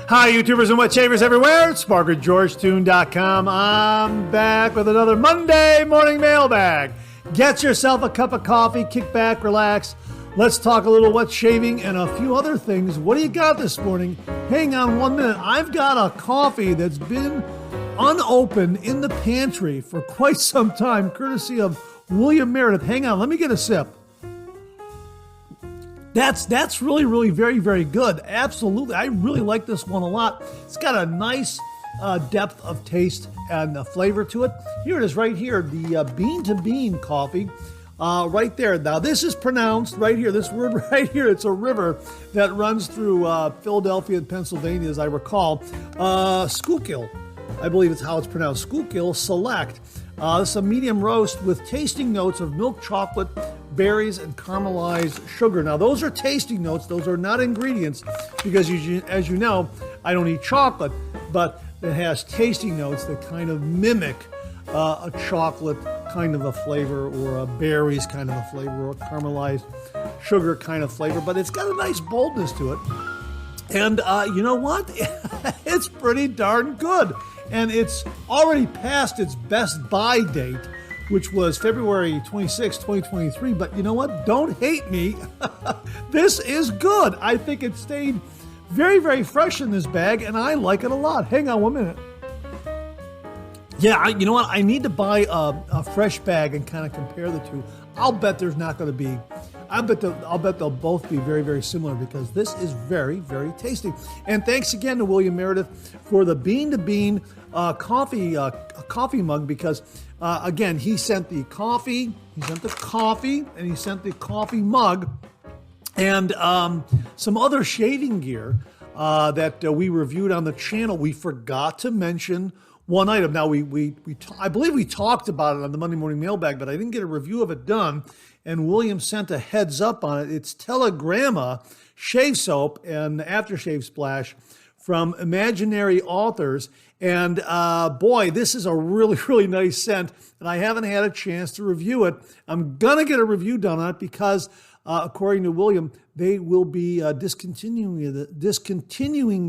Hi, YouTubers and wet shavers everywhere. It's SparkerGeorgeTune.com. I'm back with another Monday Morning Mailbag. Get yourself a cup of coffee, kick back, relax. Let's talk a little wet shaving and a few other things. What do you got this morning? Hang on 1 minute. I've got a coffee that's been unopened in the pantry for quite some time, courtesy of William Meredith. Hang on, let me get a sip. That's really very, very good. Absolutely. I really like this one a lot. It's got a nice depth of taste and flavor to it. Here it is right here, the bean to bean coffee right there. Now this is pronounced right here, this word right here, it's a river that runs through Philadelphia and Pennsylvania, as I recall. Schuylkill, I believe it's how it's pronounced. Schuylkill Select. This is a medium roast with tasting notes of milk chocolate, berries, and caramelized sugar. Now, those are tasting notes. Those are not ingredients because, as you know, I don't eat chocolate, but it has tasting notes that kind of mimic a chocolate kind of a flavor or a berries kind of a flavor or a caramelized sugar kind of flavor, but it's got a nice boldness to it. And you know what? It's pretty darn good. And it's already past its best buy date, which was February 26, 2023. But you know what? Don't hate me. This is good. I think it stayed very, very fresh in this bag, and I like it a lot. Hang on 1 minute. Yeah, you know what? I need to buy a fresh bag and kind of compare the two. I'll bet there's not going to be. I'll bet they'll both be very, very similar because this is very, very tasty. And thanks again to William Meredith for the bean to bean coffee mug because again he sent the coffee, and he sent the coffee mug, and some other shaving gear that we reviewed on the channel. We forgot to mention one item. Now I believe we talked about it on the Monday Morning Mailbag, but I didn't get a review of it done. And William sent a heads up on it. It's Telegramma shave soap and aftershave splash from Imaginary Authors. And boy, this is a really, really nice scent. And I haven't had a chance to review it. I'm going to get a review done on it because according to William, they will be discontinuing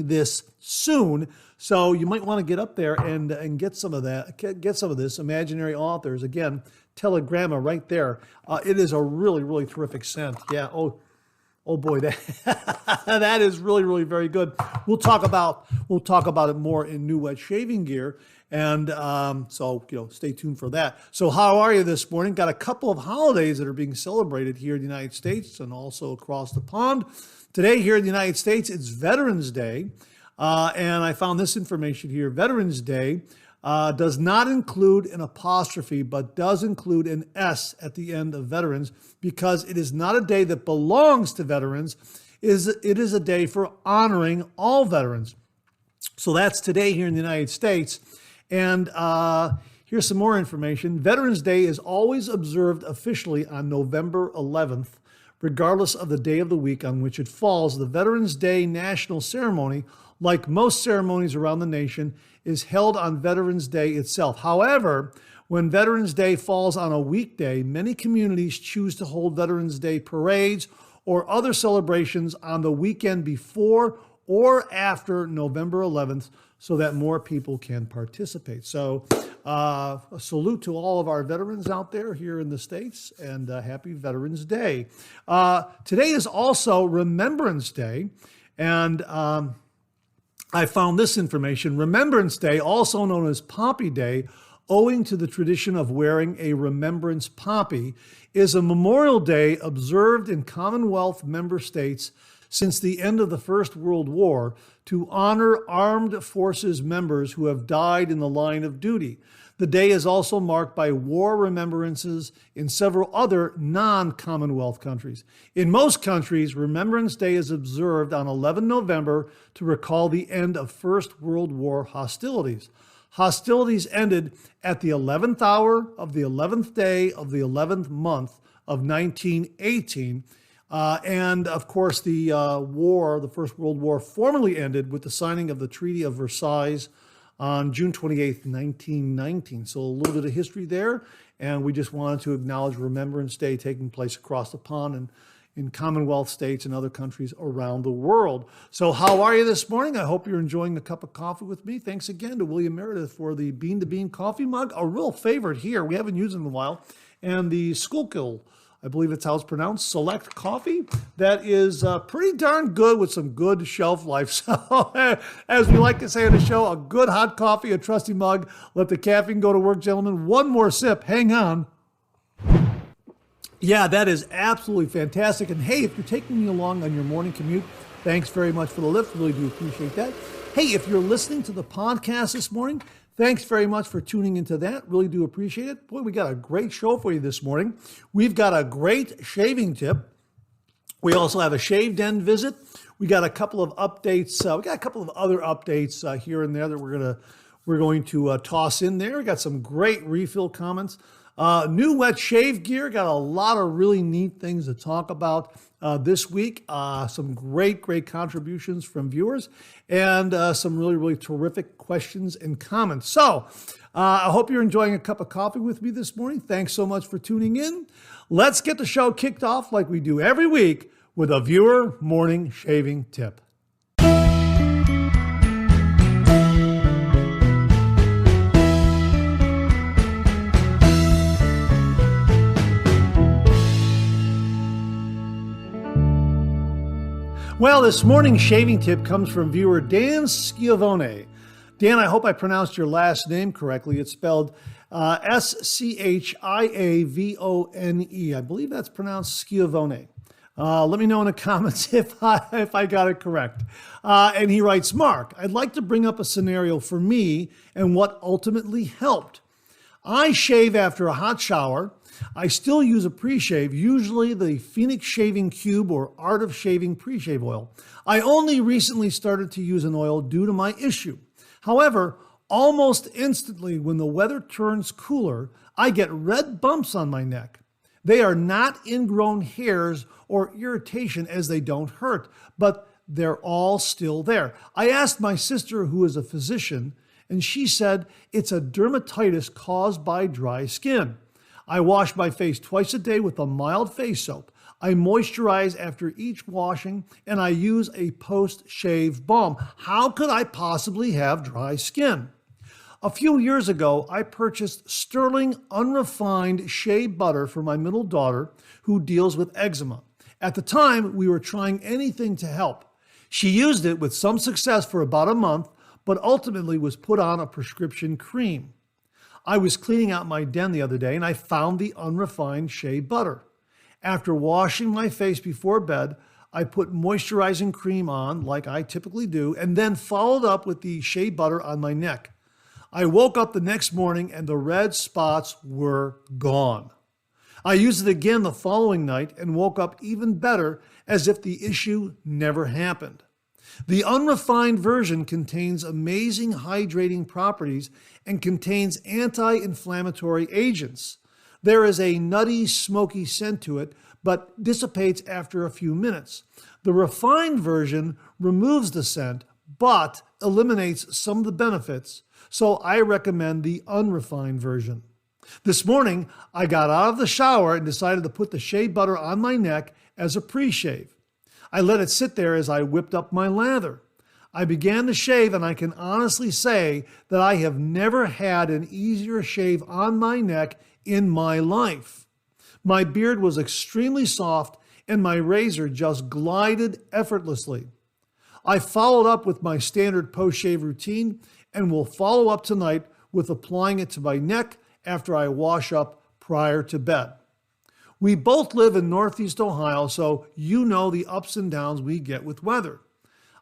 this soon. So you might want to get up there and get some of that. Get some of this. Imaginary Authors, again, Telegramma right there. It is a really, really terrific scent. Yeah. Oh boy, that is really, really very good. We'll talk about it more in new wet shaving gear. And so stay tuned for that. So how are you this morning? Got a couple of holidays that are being celebrated here in the United States and also across the pond. Today here in the United States, it's Veterans Day. And I found this information here. Veterans Day does not include an apostrophe, but does include an S at the end of veterans because it is not a day that belongs to veterans. It is a day for honoring all veterans. So that's today here in the United States. And here's some more information. Veterans Day is always observed officially on November 11th, regardless of the day of the week on which it falls. The Veterans Day national ceremony, like most ceremonies around the nation, is held on Veterans Day itself. However, when Veterans Day falls on a weekday, many communities choose to hold Veterans Day parades or other celebrations on the weekend before or after November 11th so that more people can participate. So a salute to all of our veterans out there here in the States, and happy Veterans Day. Today is also Remembrance Day, and I found this information. Remembrance Day, also known as Poppy Day, owing to the tradition of wearing a remembrance poppy, is a memorial day observed in Commonwealth member states since the end of the First World War to honor armed forces members who have died in the line of duty. The day is also marked by war remembrances in several other non-Commonwealth countries. In most countries, Remembrance Day is observed on 11 November to recall the end of First World War hostilities. Hostilities ended at the 11th hour of the 11th day of the 11th month of 1918. And of course, the First World War, formally ended with the signing of the Treaty of Versailles on June 28th, 1919. So a little bit of history there. And we just wanted to acknowledge Remembrance Day taking place across the pond. And in Commonwealth states and other countries around the world. So how are you this morning? I hope you're enjoying a cup of coffee with me. Thanks again to William Meredith for the Bean to Bean coffee mug, a real favorite here. We haven't used it in a while. And the Schuylkill, I believe it's how it's pronounced, Select Coffee. That is pretty darn good with some good shelf life. So as we like to say on the show, a good hot coffee, a trusty mug. Let the caffeine go to work, gentlemen. One more sip. Hang on. Yeah, that is absolutely fantastic. And hey, if you're taking me along on your morning commute, thanks very much for the lift. Really do appreciate that. Hey, if you're listening to the podcast this morning, thanks very much for tuning into that. Really do appreciate it. Boy, we got a great show for you this morning. We've got a great shaving tip. We also have a shave den visit. We got a couple of updates. We got a couple of other updates here and there that we're going to toss in there. We got some great refill comments. New wet shave gear. Got a lot of really neat things to talk about this week. Some great contributions from viewers and some really terrific questions and comments. So I hope you're enjoying a cup of coffee with me this morning. Thanks so much for tuning in. Let's get the show kicked off like we do every week with a viewer morning shaving tip. Well, this morning's shaving tip comes from viewer Dan Schiavone. Dan, I hope I pronounced your last name correctly. It's spelled Schiavone. I believe that's pronounced Schiavone. Let me know in the comments if I got it correct. And he writes, Mark, I'd like to bring up a scenario for me and what ultimately helped. I shave after a hot shower. I still use a pre-shave, usually the Phoenix Shaving Cube or Art of Shaving pre-shave oil. I only recently started to use an oil due to my issue. However, almost instantly when the weather turns cooler, I get red bumps on my neck. They are not ingrown hairs or irritation as they don't hurt, but they're all still there. I asked my sister, who is a physician, and she said it's a dermatitis caused by dry skin. I wash my face twice a day with a mild face soap. I moisturize after each washing, and I use a post-shave balm. How could I possibly have dry skin? A few years ago, I purchased sterling unrefined shea butter for my middle daughter who deals with eczema. At the time, we were trying anything to help. She used it with some success for about a month, but ultimately was put on a prescription cream. I was cleaning out my den the other day and I found the unrefined shea butter. After washing my face before bed, I put moisturizing cream on like I typically do and then followed up with the shea butter on my neck. I woke up the next morning and the red spots were gone. I used it again the following night and woke up even better as if the issue never happened. The unrefined version contains amazing hydrating properties and contains anti-inflammatory agents. There is a nutty, smoky scent to it, but dissipates after a few minutes. The refined version removes the scent, but eliminates some of the benefits, so I recommend the unrefined version. This morning, I got out of the shower and decided to put the shea butter on my neck as a pre-shave. I let it sit there as I whipped up my lather. I began to shave, and I can honestly say that I have never had an easier shave on my neck in my life. My beard was extremely soft, and my razor just glided effortlessly. I followed up with my standard post-shave routine and will follow up tonight with applying it to my neck after I wash up prior to bed. We both live in Northeast Ohio, so you know the ups and downs we get with weather.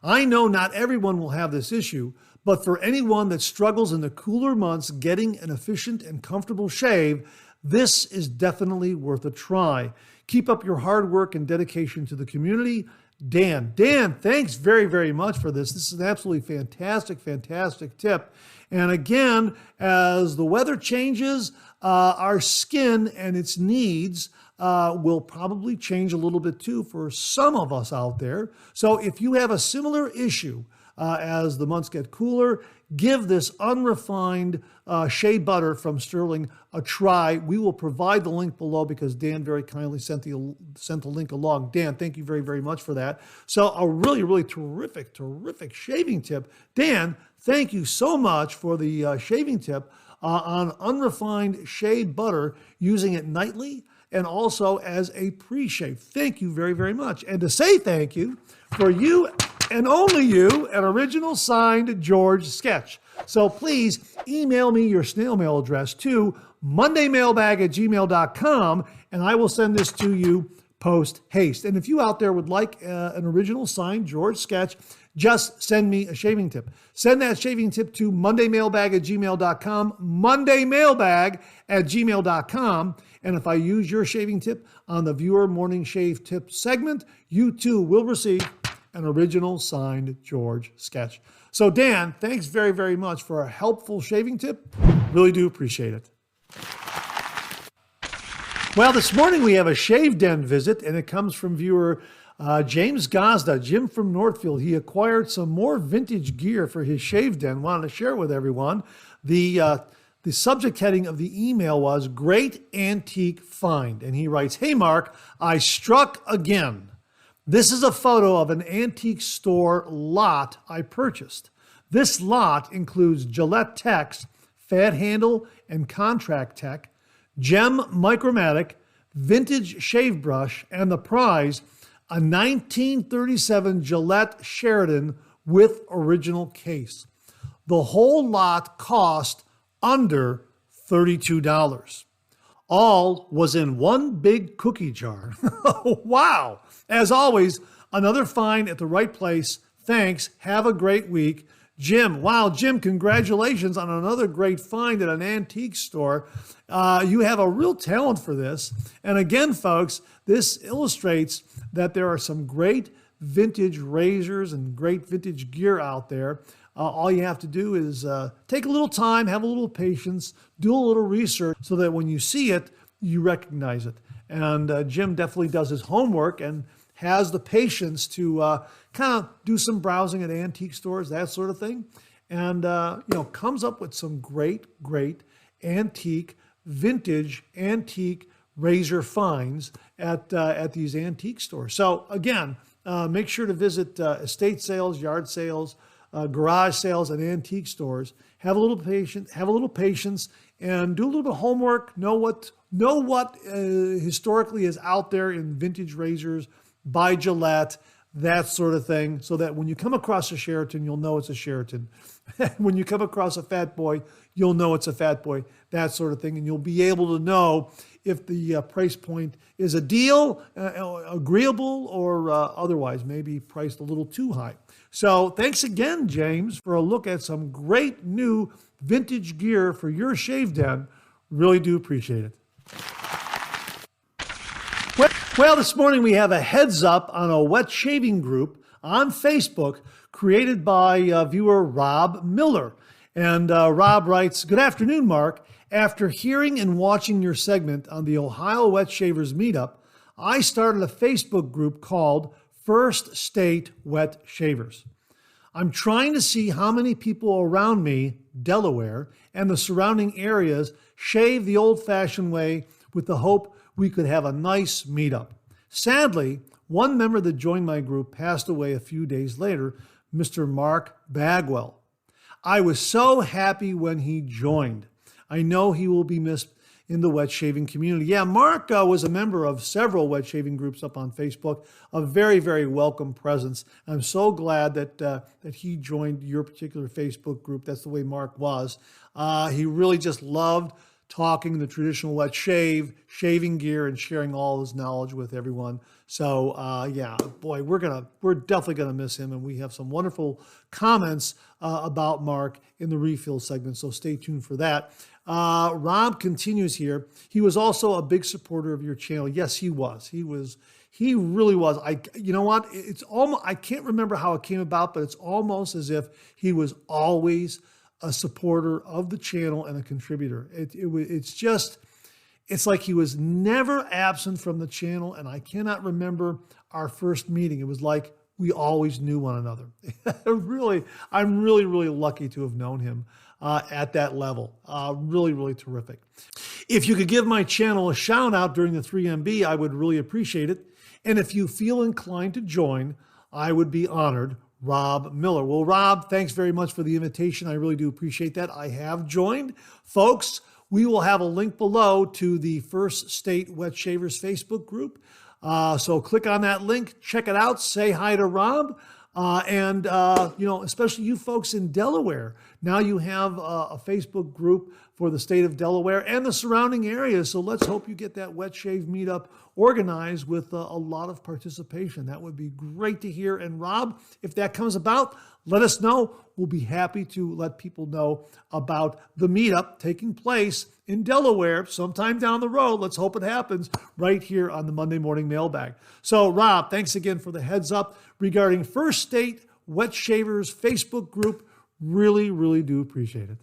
I know not everyone will have this issue, but for anyone that struggles in the cooler months getting an efficient and comfortable shave, this is definitely worth a try. Keep up your hard work and dedication to the community. Dan, thanks very much for this. This is an absolutely fantastic tip. And again, as the weather changes, our skin and its needs will probably change a little bit too for some of us out there. So if you have a similar issue, as the months get cooler. Give this unrefined shea butter from Sterling a try. We will provide the link below because Dan very kindly sent the link along. Dan, thank you very, very much for that. So a really, really terrific shaving tip. Dan, thank you so much for the shaving tip on unrefined shea butter, using it nightly and also as a pre-shave. Thank you very, very much. And to say thank you, for you and only you, an original signed George sketch. So please email me your snail mail address to mondaymailbag@gmail.com, and I will send this to you post haste. And if you out there would like an original signed George sketch, just send me a shaving tip. Send that shaving tip to mondaymailbag@gmail.com, mondaymailbag@gmail.com. And if I use your shaving tip on the Viewer Morning Shave Tip segment, you too will receive an original signed George sketch. So Dan, thanks very, very much for a helpful shaving tip. Really do appreciate it. Well, this morning we have a Shave Den visit, and it comes from viewer James Gazda, Jim from Northfield. He acquired some more vintage gear for his Shave Den. Wanted to share it with everyone. The subject heading of the email was Great Antique Find. And he writes, "Hey Mark, I struck again. This is a photo of an antique store lot I purchased. This lot includes Gillette Tech's Fat Handle and Contract Tech, Gem Micromatic, Vintage Shave Brush, and the prize, a 1937 Gillette Sheridan with original case. The whole lot cost under $32. All was in one big cookie jar." Wow. As always, another find at the right place. Thanks. Have a great week. Jim. Wow, Jim, congratulations on another great find at an antique store. You have a real talent for this. And again, folks, this illustrates that there are some great vintage razors and great vintage gear out there. All you have to do is take a little time, have a little patience, do a little research so that when you see it, you recognize it. And Jim definitely does his homework and has the patience to kind of do some browsing at antique stores, that sort of thing. And, comes up with some great antique, vintage, antique razor finds at these antique stores. So again, make sure to visit estate sales, yard sales, garage sales, and antique stores. Have a little patience, and do a little bit of homework. Know what historically is out there in vintage razors by Gillette, that sort of thing, so that when you come across a Sheraton, you'll know it's a Sheraton. When you come across a Fat Boy, you'll know it's a Fat Boy, that sort of thing, and you'll be able to know if the price point is a deal, agreeable, or otherwise maybe priced a little too high. So thanks again, James, for a look at some great new vintage gear for your shave den. Really do appreciate it. Well, this morning we have a heads up on a wet shaving group on Facebook created by viewer Rob Miller. And Rob writes, "Good afternoon, Mark. After hearing and watching your segment on the Ohio Wet Shavers Meetup, I started a Facebook group called First State Wet Shavers. I'm trying to see how many people around me, Delaware, and the surrounding areas shave the old-fashioned way with the hope we could have a nice meetup. Sadly, one member that joined my group passed away a few days later, Mr. Mark Bagwell. I was so happy when he joined. I know he will be missed in the wet shaving community." Yeah, Mark was a member of several wet shaving groups up on Facebook, a very, very welcome presence. I'm so glad that he joined your particular Facebook group. That's the way Mark was. He really just loved talking the traditional wet shaving gear, and sharing all his knowledge with everyone. So yeah, boy, we're definitely gonna miss him, and we have some wonderful comments about Mark in the refill segment. So stay tuned for that. Rob continues here. He was also a big supporter of your channel. Yes, he was. He really was. You know what? It's almost, I can't remember how it came about, but it's almost as if he was always a supporter of the channel and a contributor. It's like he was never absent from the channel, and I cannot remember our first meeting. It was like we always knew one another. Really, I'm really, really lucky to have known him at that level. Really, really terrific. If you could give my channel a shout out during the 3MB, I would really appreciate it. And if you feel inclined to join, I would be honored. Rob Miller. Well, Rob, thanks very much for the invitation. I really do appreciate that. I have joined. Folks, we will have a link below to the First State Wet Shavers Facebook group. So click on that link, check it out, say hi to Rob. And especially you folks in Delaware. Now you have a Facebook group for the state of Delaware and the surrounding areas. So let's hope you get that wet shave meetup organized with a lot of participation. That would be great to hear. And Rob, if that comes about, let us know. We'll be happy to let people know about the meetup taking place in Delaware sometime down the road. Let's hope it happens right here on the Monday Morning Mailbag. So Rob, thanks again for the heads up regarding First State Wet Shavers Facebook group. Really, really do appreciate it.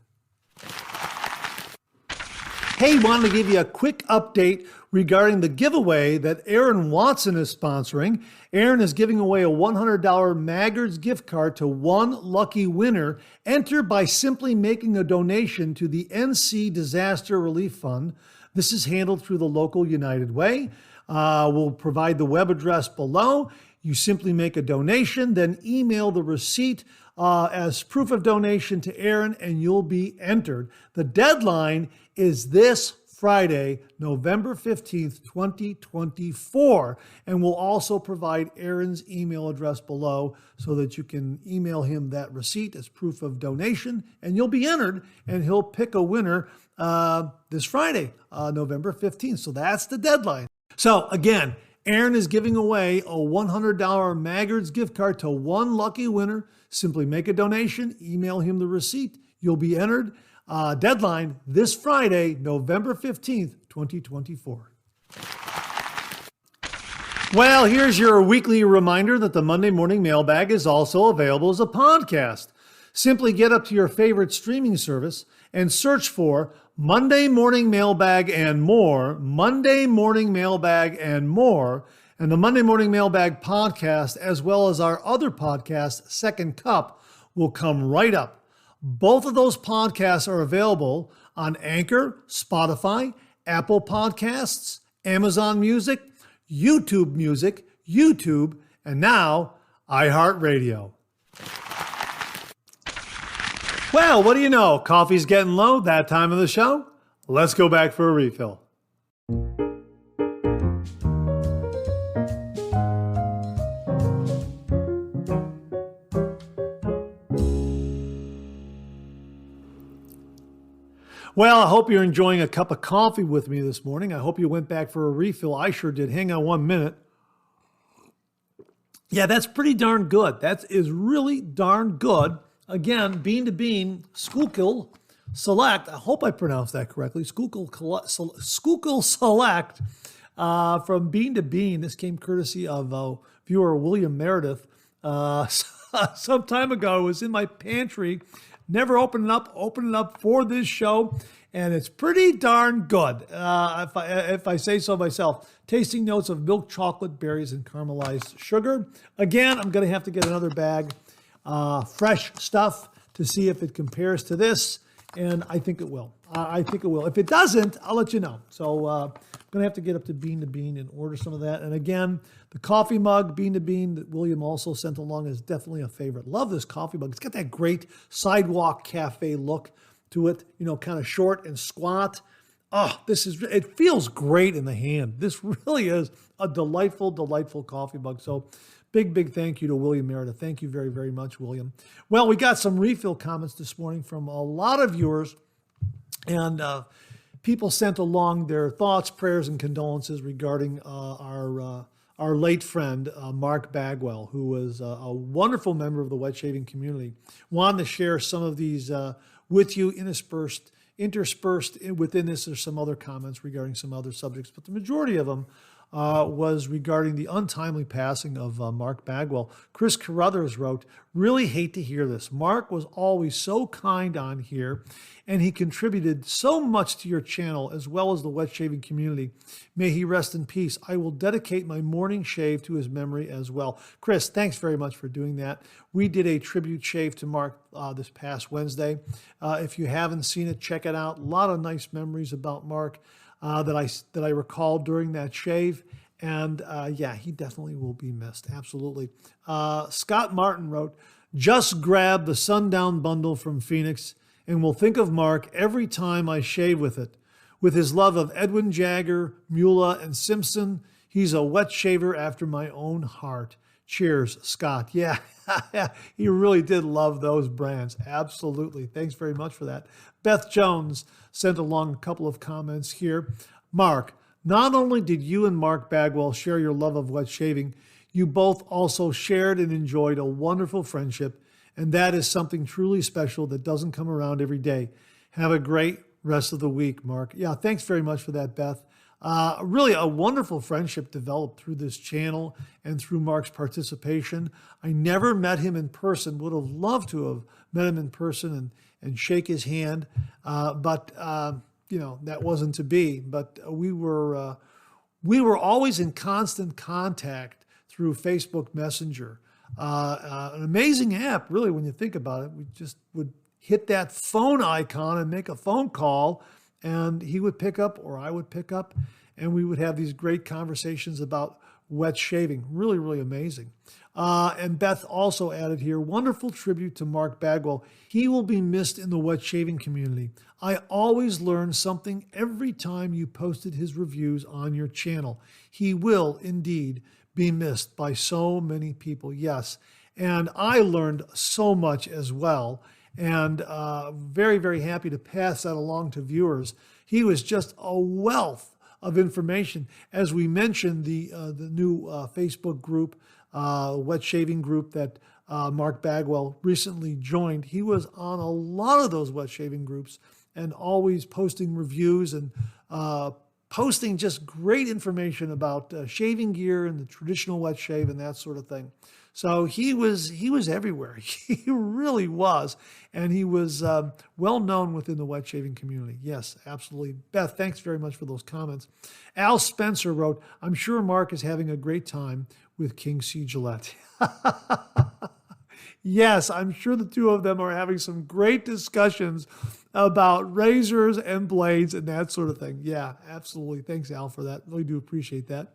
Hey, wanted to give you a quick update regarding the giveaway that Aaron Watson is sponsoring. Aaron is giving away a $100 Maggards gift card to one lucky winner. Enter by simply making a donation to the NC Disaster Relief Fund. This is handled through the local United Way. We'll provide the web address below. You simply make a donation, then email the receipt as proof of donation to Aaron, and you'll be entered. The deadline is this Friday, November 15th, 2024. And we'll also provide Aaron's email address below so that you can email him that receipt as proof of donation, and you'll be entered, and he'll pick a winner this Friday, November 15th. So that's the deadline. So again, Aaron is giving away a $100 Maggards gift card to one lucky winner. Simply make a donation, email him the receipt. You'll be entered. Deadline this Friday, November 15th, 2024. Well, here's your weekly reminder that the Monday Morning Mailbag is also available as a podcast. Simply get up to your favorite streaming service and search for Monday Morning Mailbag and more, Monday Morning Mailbag and more, and the Monday Morning Mailbag podcast, as well as our other podcast, Second Cup, will come right up. Both of those podcasts are available on Anchor, Spotify, Apple Podcasts, Amazon Music, YouTube, and now iHeartRadio. Well, what do you know? Coffee's getting low that time of the show. Let's go back for a refill. Well, I hope you're enjoying a cup of coffee with me this morning. I hope you went back for a refill. I sure did. Hang on 1 minute. Yeah, that's pretty darn good. That is really darn good. Again, Bean to Bean, Schuylkill Select. I hope I pronounced that correctly. Schuylkill Select from Bean to Bean. This came courtesy of viewer William Meredith. Some time ago, it was in my pantry. Never opened it up for this show, and it's pretty darn good, if I say so myself. Tasting notes of milk chocolate, berries, and caramelized sugar. Again, I'm going to have to get another bag, fresh stuff, to see if it compares to this, and I think it will. If it doesn't, I'll let you know. So I'm going to have to get up to Bean and order some of that. And again, the coffee mug, Bean to Bean, that William also sent along, is definitely a favorite. Love this coffee mug. It's got that great sidewalk cafe look to it, kind of short and squat. Oh, it feels great in the hand. This really is a delightful, delightful coffee mug. So big thank you to William Meredith. Thank you very, very much, William. Well, we got some refill comments this morning from a lot of viewers, and people sent along their thoughts, prayers, and condolences regarding our late friend, Mark Bagwell, who was a wonderful member of the wet shaving community. Wanted to share some of these with you, interspersed within this are some other comments regarding some other subjects, but the majority of them was regarding the untimely passing of Mark Bagwell. Chris Carruthers wrote, "Really hate to hear this. Mark was always so kind on here, and he contributed so much to your channel as well as the wet shaving community. May he rest in peace. I will dedicate my morning shave to his memory as well." Chris, thanks very much for doing that. We did a tribute shave to Mark this past Wednesday. If you haven't seen it, check it out. A lot of nice memories about Mark that I recalled during that shave. And yeah, he definitely will be missed. Absolutely. Scott Martin wrote, "Just grab the Sundown bundle from Phoenix and will think of Mark every time I shave with it. With his love of Edwin Jagger, Mula, and Simpson, he's a wet shaver after my own heart. Cheers, Scott." Yeah, he really did love those brands. Absolutely. Thanks very much for that. Beth Jones sent along a couple of comments here. "Mark, not only did you and Mark Bagwell share your love of wet shaving, you both also shared and enjoyed a wonderful friendship, and that is something truly special that doesn't come around every day. Have a great rest of the week, Mark." Yeah, thanks very much for that, Beth. Really a wonderful friendship developed through this channel and through Mark's participation. I never met him in person, would have loved to have met him in person and shake his hand, but that wasn't to be. But we were always in constant contact through Facebook Messenger. An amazing app, really, when you think about it. We just would hit that phone icon and make a phone call, and he would pick up or I would pick up, and we would have these great conversations about wet shaving. Really, really amazing. And Beth also added here, "Wonderful tribute to Mark Bagwell. He will be missed in the wet shaving community. I always learn something every time you posted his reviews on your channel. He will indeed be missed by so many people." Yes, and I learned so much as well. And very, very happy to pass that along to viewers. He was just a wealth of information. As we mentioned, the new Facebook group, wet shaving group that Mark Bagwell recently joined, he was on a lot of those wet shaving groups and always posting reviews and posting just great information about shaving gear and the traditional wet shave and that sort of thing. So he was everywhere. He really was. And he was well known within the wet shaving community. Yes, absolutely. Beth, thanks very much for those comments. Al Spencer wrote, "I'm sure Mark is having a great time with King C. Gillette." Yes, I'm sure the two of them are having some great discussions about razors and blades and that sort of thing. Yeah, absolutely. Thanks, Al, for that. Really do appreciate that.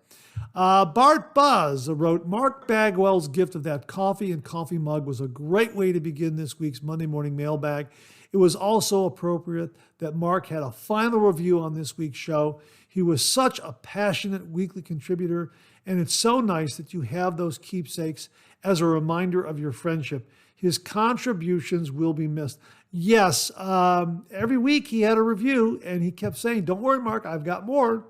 Bart Buzz wrote, "Mark Bagwell's gift of that coffee and coffee mug was a great way to begin this week's Monday Morning Mailbag. It was also appropriate that Mark had a final review on this week's show. He was such a passionate weekly contributor, and it's so nice that you have those keepsakes as a reminder of your friendship. His contributions will be missed." Yes, every week he had a review, and he kept saying, "Don't worry, Mark, I've got more.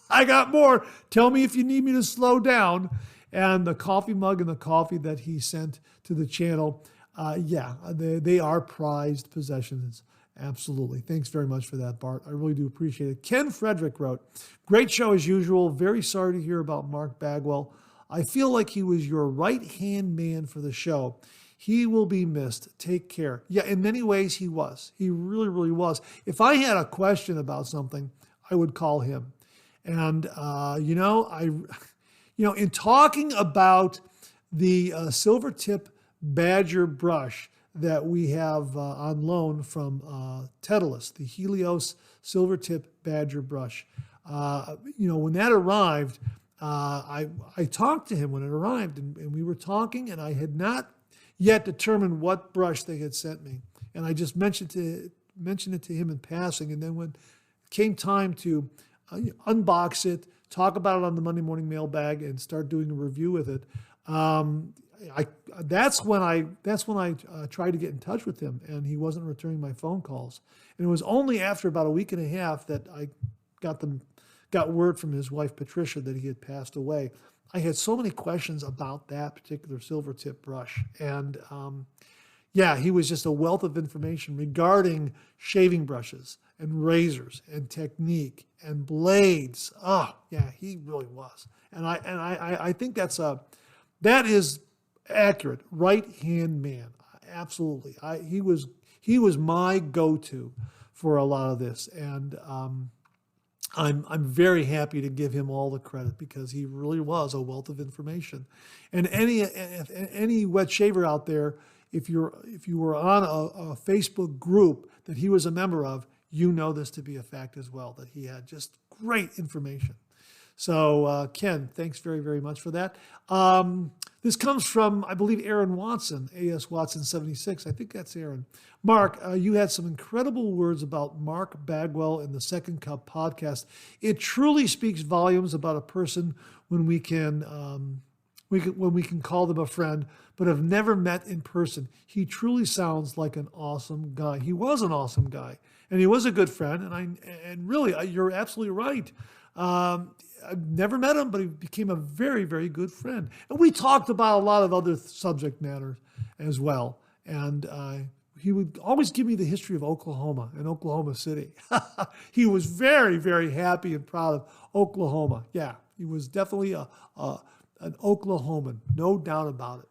I got more. Tell me if you need me to slow down." And the coffee mug and the coffee that he sent to the channel, they are prized possessions. Absolutely. Thanks very much for that, Bart. I really do appreciate it. Ken Frederick wrote, "Great show as usual. Very sorry to hear about Mark Bagwell. I feel like he was your right-hand man for the show. He will be missed. Take care." Yeah, in many ways he was. He really, really was. If I had a question about something, I would call him. And, in talking about the silver tip Badger brush that we have on loan from Titleist, the Helios silver tip Badger brush, when that arrived, I talked to him when it arrived, and we were talking, and I had not yet determined what brush they had sent me. And I just mentioned it to him in passing. And then when it came time to unbox it, talk about it on the Monday Morning Mailbag, and start doing a review with it, that's when I tried to get in touch with him, and he wasn't returning my phone calls. And it was only after about a week and a half that I got word from his wife Patricia that he had passed away. I had so many questions about that particular silver tip brush, and yeah, he was just a wealth of information regarding shaving brushes and razors and technique and blades. Oh, yeah, he really was. And I think that is accurate. Right hand man. Absolutely. He was my go-to for a lot of this. And I'm very happy to give him all the credit because he really was a wealth of information. And any wet shaver out there, if you were on a Facebook group that he was a member of, you know this to be a fact as well, that he had just great information. So, Ken, thanks very, very much for that. This comes from, I believe, Aaron Watson, AS Watson 76. I think that's Aaron. Mark, you had some incredible words about Mark Bagwell in the Second Cup podcast. It truly speaks volumes about a person when we can call them a friend, but have never met in person. He truly sounds like an awesome guy. He was an awesome guy, and he was a good friend. And really, you're absolutely right. I've never met him, but he became a very, very good friend. And we talked about a lot of other subject matters as well. And he would always give me the history of Oklahoma and Oklahoma City. He was very, very happy and proud of Oklahoma. Yeah, he was definitely an Oklahoman, no doubt about it.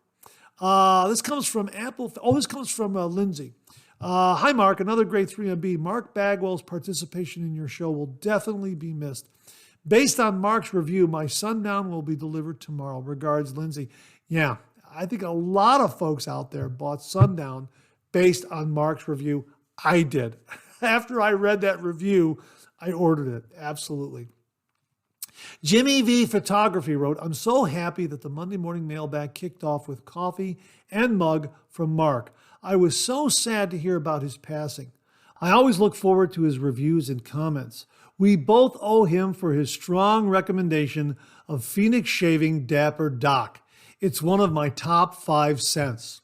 This comes from Lindsay. Hi, Mark. Another great 3MB. Mark Bagwell's participation in your show will definitely be missed. Based on Mark's review, my sundown will be delivered tomorrow. Regards, Lindsay. Yeah, I think a lot of folks out there bought sundown based on Mark's review. I did. After I read that review, I ordered it. Absolutely. Jimmy V Photography wrote, I'm so happy that the Monday Morning Mailbag kicked off with coffee and mug from Mark. I was so sad to hear about his passing. I always look forward to his reviews and comments. We both owe him for his strong recommendation of Phoenix Shaving Dapper Doc. It's one of my top 5 scents.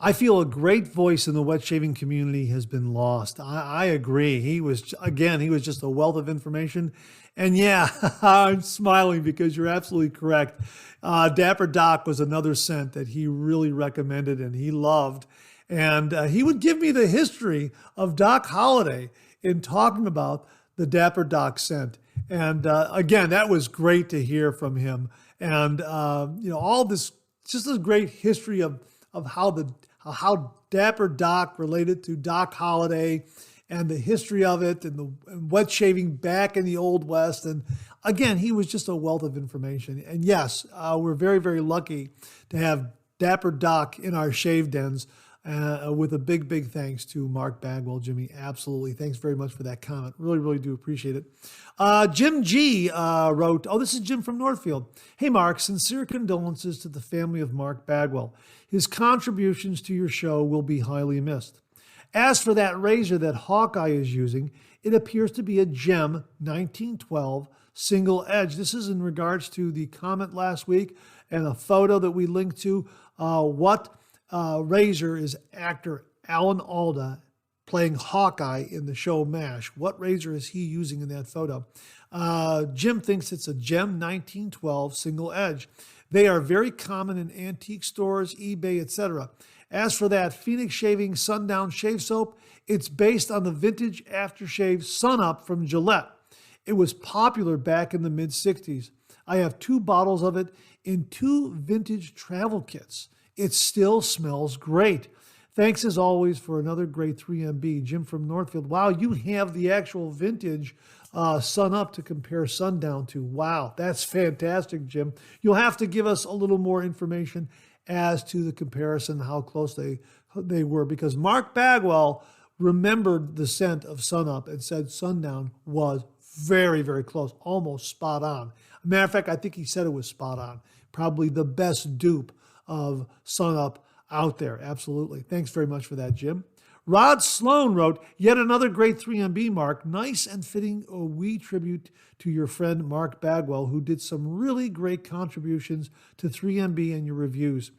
I feel a great voice in the wet shaving community has been lost. I agree. He was just a wealth of information. And yeah, I'm smiling because you're absolutely correct. Dapper Doc was another scent that he really recommended and he loved. And he would give me the history of Doc Holliday in talking about the Dapper Doc scent. And again, that was great to hear from him. And all this, just a great history of how Dapper Doc related to Doc Holliday and the history of it and wet shaving back in the Old West. And again, he was just a wealth of information. And yes, we're very, very lucky to have Dapper Doc in our shave dens. With a big, big thanks to Mark Bagwell, Jimmy. Absolutely. Thanks very much for that comment. Really, really do appreciate it. Jim G wrote, this is Jim from Northfield. Hey, Mark, sincere condolences to the family of Mark Bagwell. His contributions to your show will be highly missed. As for that razor that Hawkeye is using, it appears to be a Gem 1912 single edge. This is in regards to the comment last week and a photo that we linked to. What razor is actor Alan Alda playing Hawkeye in the show MASH? What razor is he using in that photo? Jim thinks it's a Gem 1912 single edge. They are very common in antique stores, eBay, etc. As for that Phoenix Shaving Sundown Shave Soap, it's based on the vintage aftershave Sun Up from Gillette. It was popular back in the mid-60s. I have 2 bottles of it in 2 vintage travel kits. It still smells great. Thanks as always for another great 3MB. Jim from Northfield. Wow, you have the actual vintage Sun Up to compare Sundown to. Wow, that's fantastic, Jim. You'll have to give us a little more information as to the comparison, how close they were, because Mark Bagwell remembered the scent of Sun Up and said Sundown was very, very close, almost spot on. Matter of fact, I think he said it was spot on. Probably the best dupe of Sun Up out there. Absolutely. Thanks very much for that, Jim. Rod Sloan wrote, yet another great 3MB, Mark. Nice and fitting a wee tribute to your friend Mark Bagwell, who did some really great contributions to 3MB and your reviews.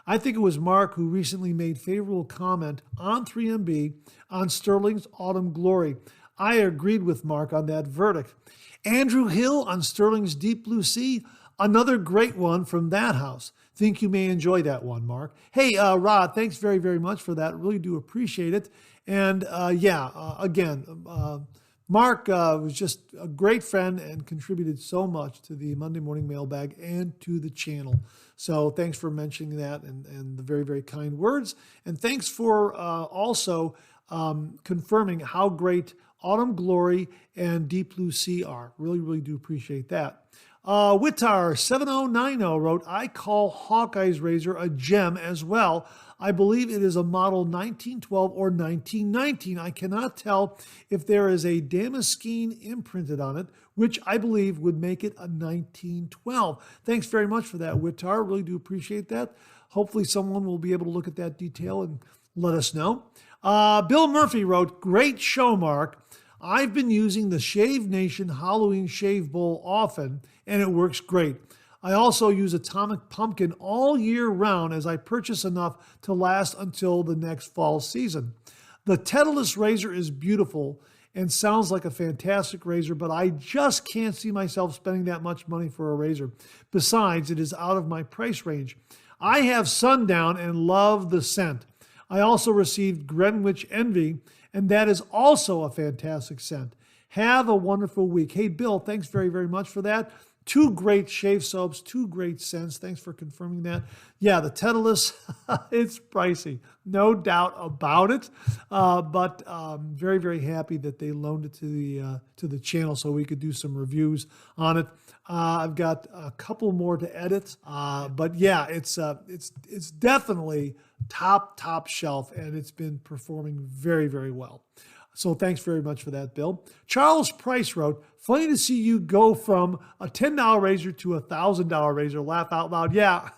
I think it was Mark who recently made favorable comment on 3MB on Sterling's Autumn Glory. I agreed with Mark on that verdict. Andrew Hill on Sterling's Deep Blue Sea, another great one from that house. think you may enjoy that one, Mark. Hey, Rod, thanks very, very much for that. Really do appreciate it. And again, Mark was just a great friend and contributed so much to the Monday Morning Mailbag and to the channel. So thanks for mentioning that and the very, very kind words. And thanks for also confirming how great Autumn Glory and Deep Blue Sea are. Really, really do appreciate that. Witar7090 wrote, I call Hawkeye's razor a gem as well. I believe it is a model 1912 or 1919. I cannot tell if there is a Damascene imprinted on it, which I believe would make it a 1912. Thanks very much for that, Witar. Really do appreciate that. Hopefully someone will be able to look at that detail and let us know. Bill Murphy wrote, great show, Mark. I've been using the Shave Nation Halloween Shave Bowl often, and it works great. I also use Atomic Pumpkin all year round as I purchase enough to last until the next fall season. The Titleist razor is beautiful and sounds like a fantastic razor, but I just can't see myself spending that much money for a razor. Besides, it is out of my price range. I have Sundown and love the scent. I also received Greenwich Envy, and that is also a fantastic scent. Have a wonderful week. Hey, Bill, thanks very, very much for that. 2 great shave soaps, 2 great scents. Thanks for confirming that. Yeah, the Titleist, it's pricey, no doubt about it. But very, very happy that they loaned it to the channel so we could do some reviews on it. I've got a couple more to edit, but yeah, it's definitely top shelf, and it's been performing very, very well. So thanks very much for that, Bill. Charles Price wrote, funny to see you go from a $10 razor to a $1,000 razor. Laugh out loud. Yeah,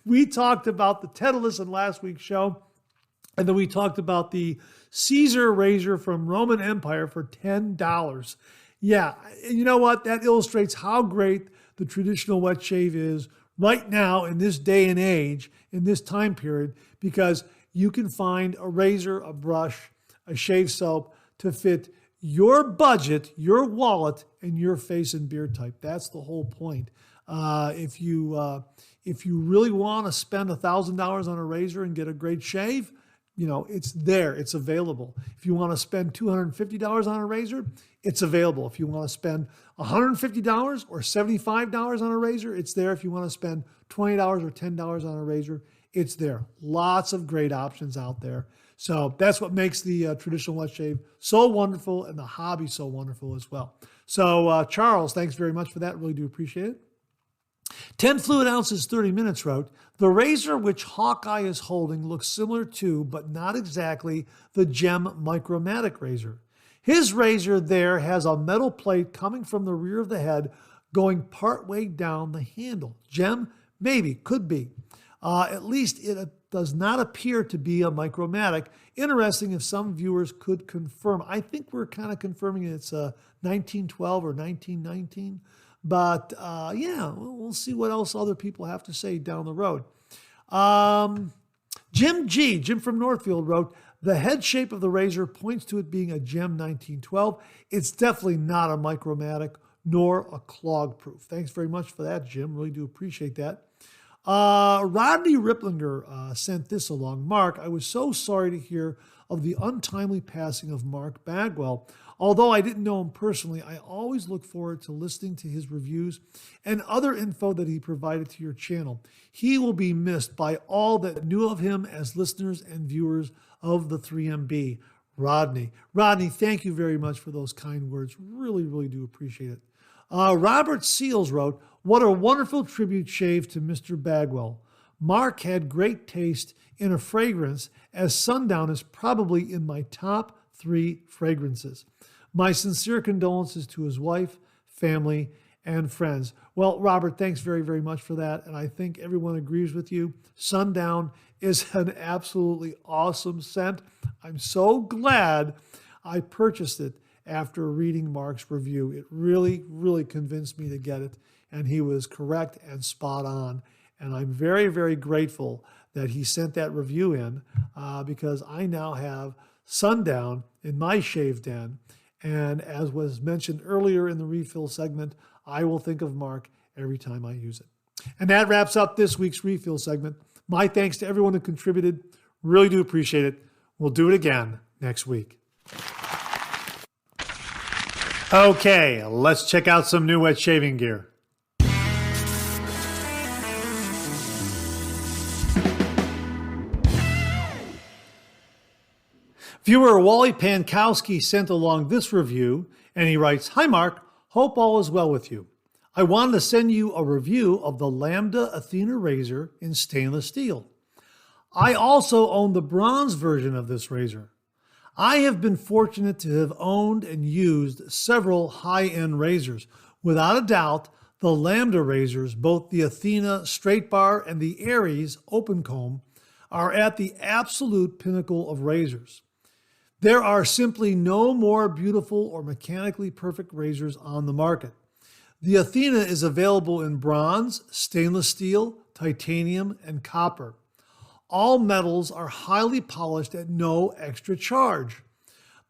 we talked about the Titleist in last week's show, and then we talked about the Caesar razor from Roman Empire for $10. Yeah, you know what? That illustrates how great the traditional wet shave is right now in this day and age, in this time period, because you can find a razor, a brush, a shave soap to fit your budget, your wallet, and your face and beard type. That's the whole point. If you really want to spend $1,000 on a razor and get a great shave, you know, it's there, it's available. If you want to spend $250 on a razor, it's available. If you want to spend $150 or $75 on a razor, it's there. If you want to spend $20 or $10 on a razor, it's there. Lots of great options out there. So that's what makes the traditional wet shave so wonderful and the hobby so wonderful as well. So Charles, thanks very much for that. Really do appreciate it. 10 fluid ounces, 30 minutes wrote, the razor which Hawkeye is holding looks similar to, but not exactly, the Gem Micromatic razor. His razor there has a metal plate coming from the rear of the head going partway down the handle. Gem? Maybe, could be. At least it does not appear to be a Micromatic. Interesting if some viewers could confirm. I think we're kind of confirming it's a 1912 or 1919. But yeah, we'll see what else other people have to say down the road. Jim from Northfield wrote, the head shape of the razor points to it being a Gem 1912. It's definitely not a Micromatic nor a clog proof. Thanks very much for that, Jim. Really do appreciate that. Rodney Riplinger sent this along. Mark, I was so sorry to hear of the untimely passing of Mark Bagwell. Although I didn't know him personally, I always look forward to listening to his reviews and other info that he provided to your channel. He will be missed by all that knew of him as listeners and viewers of the 3MB. Rodney, thank you very much for those kind words. Really, really do appreciate it. Robert Seals wrote, what a wonderful tribute shave to Mr. Bagwell. Mark had great taste in a fragrance, as Sundown is probably in my top 3 fragrances. My sincere condolences to his wife, family, and friends. Well, Robert, thanks very, very much for that. And I think everyone agrees with you. Sundown is an absolutely awesome scent. I'm so glad I purchased it after reading Mark's review. It really, really convinced me to get it. And he was correct and spot on. And I'm very, very grateful that he sent that review in because I now have Sundown in my shave den. And as was mentioned earlier in the refill segment, I will think of Mark every time I use it. And that wraps up this week's refill segment. My thanks to everyone who contributed. Really do appreciate it. We'll do it again next week. Okay, let's check out some new wet shaving gear. Viewer Wally Pankowski sent along this review, and he writes, "Hi Mark, hope all is well with you. I wanted to send you a review of the Lambda Athena razor in stainless steel. I also own the bronze version of this razor. I have been fortunate to have owned and used several high-end razors. Without a doubt, the Lambda razors, both the Athena straight bar and the Aries open comb, are at the absolute pinnacle of razors. There are simply no more beautiful or mechanically perfect razors on the market. The Athena is available in bronze, stainless steel, titanium, and copper. All metals are highly polished at no extra charge.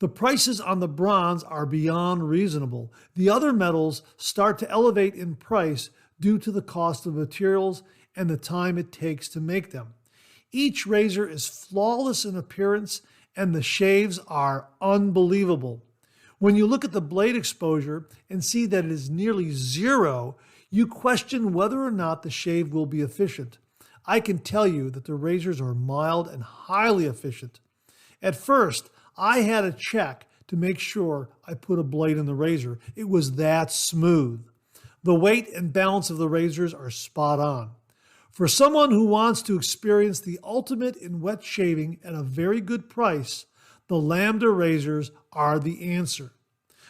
The prices on the bronze are beyond reasonable. The other metals start to elevate in price due to the cost of materials and the time it takes to make them. Each razor is flawless in appearance, and the shaves are unbelievable. When you look at the blade exposure and see that it is nearly zero, you question whether or not the shave will be efficient. I can tell you that the razors are mild and highly efficient. At first, I had to check to make sure I put a blade in the razor. It was that smooth. The weight and balance of the razors are spot on. For someone who wants to experience the ultimate in wet shaving at a very good price, the Lambda razors are the answer.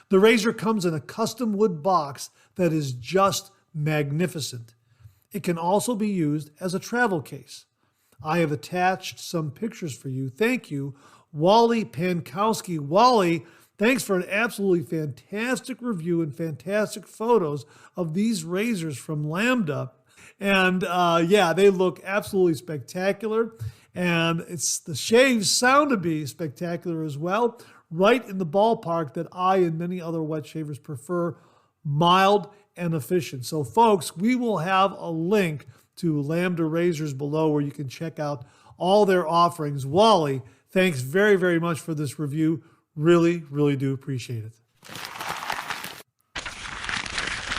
The razor comes in a custom wood box that is just magnificent. It can also be used as a travel case. I have attached some pictures for you. Thank you, Wally Pankowski. Wally, thanks for an absolutely fantastic review and fantastic photos of these razors from Lambda. And yeah, they look absolutely spectacular. And the shaves sound to be spectacular as well. Right in the ballpark that I and many other wet shavers prefer, mild and efficient. So folks, we will have a link to Lambda razors below where you can check out all their offerings. Wally, thanks very, very much for this review. Really, really do appreciate it.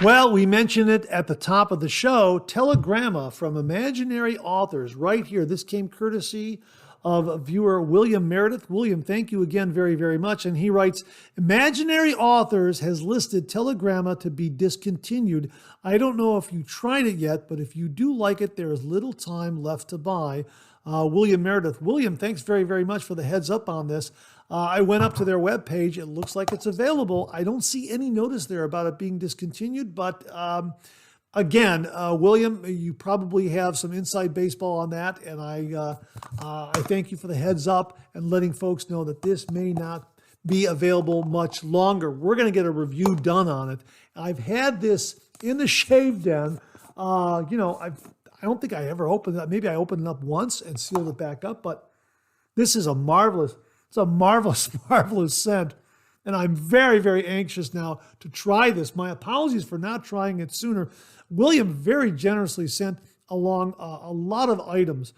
Well, we mentioned it at the top of the show, Telegramma from Imaginary Authors right here. This came courtesy of viewer William Meredith. William, thank you again very, very much. And he writes, Imaginary Authors has listed Telegramma to be discontinued. I don't know if you tried it yet, but if you do like it, there is little time left to buy. William Meredith. William, thanks very, very much for the heads up on this. I went up to their webpage. It looks like it's available. I don't see any notice there about it being discontinued, but again, William, you probably have some inside baseball on that, and I thank you for the heads up and letting folks know that this may not be available much longer. We're going to get a review done on it. I've had this in the shave den. I don't think I ever opened it up. Maybe I opened it up once and sealed it back up, but this is a marvelous scent. And I'm very, very anxious now to try this. My apologies for not trying it sooner. William very generously sent along a lot of items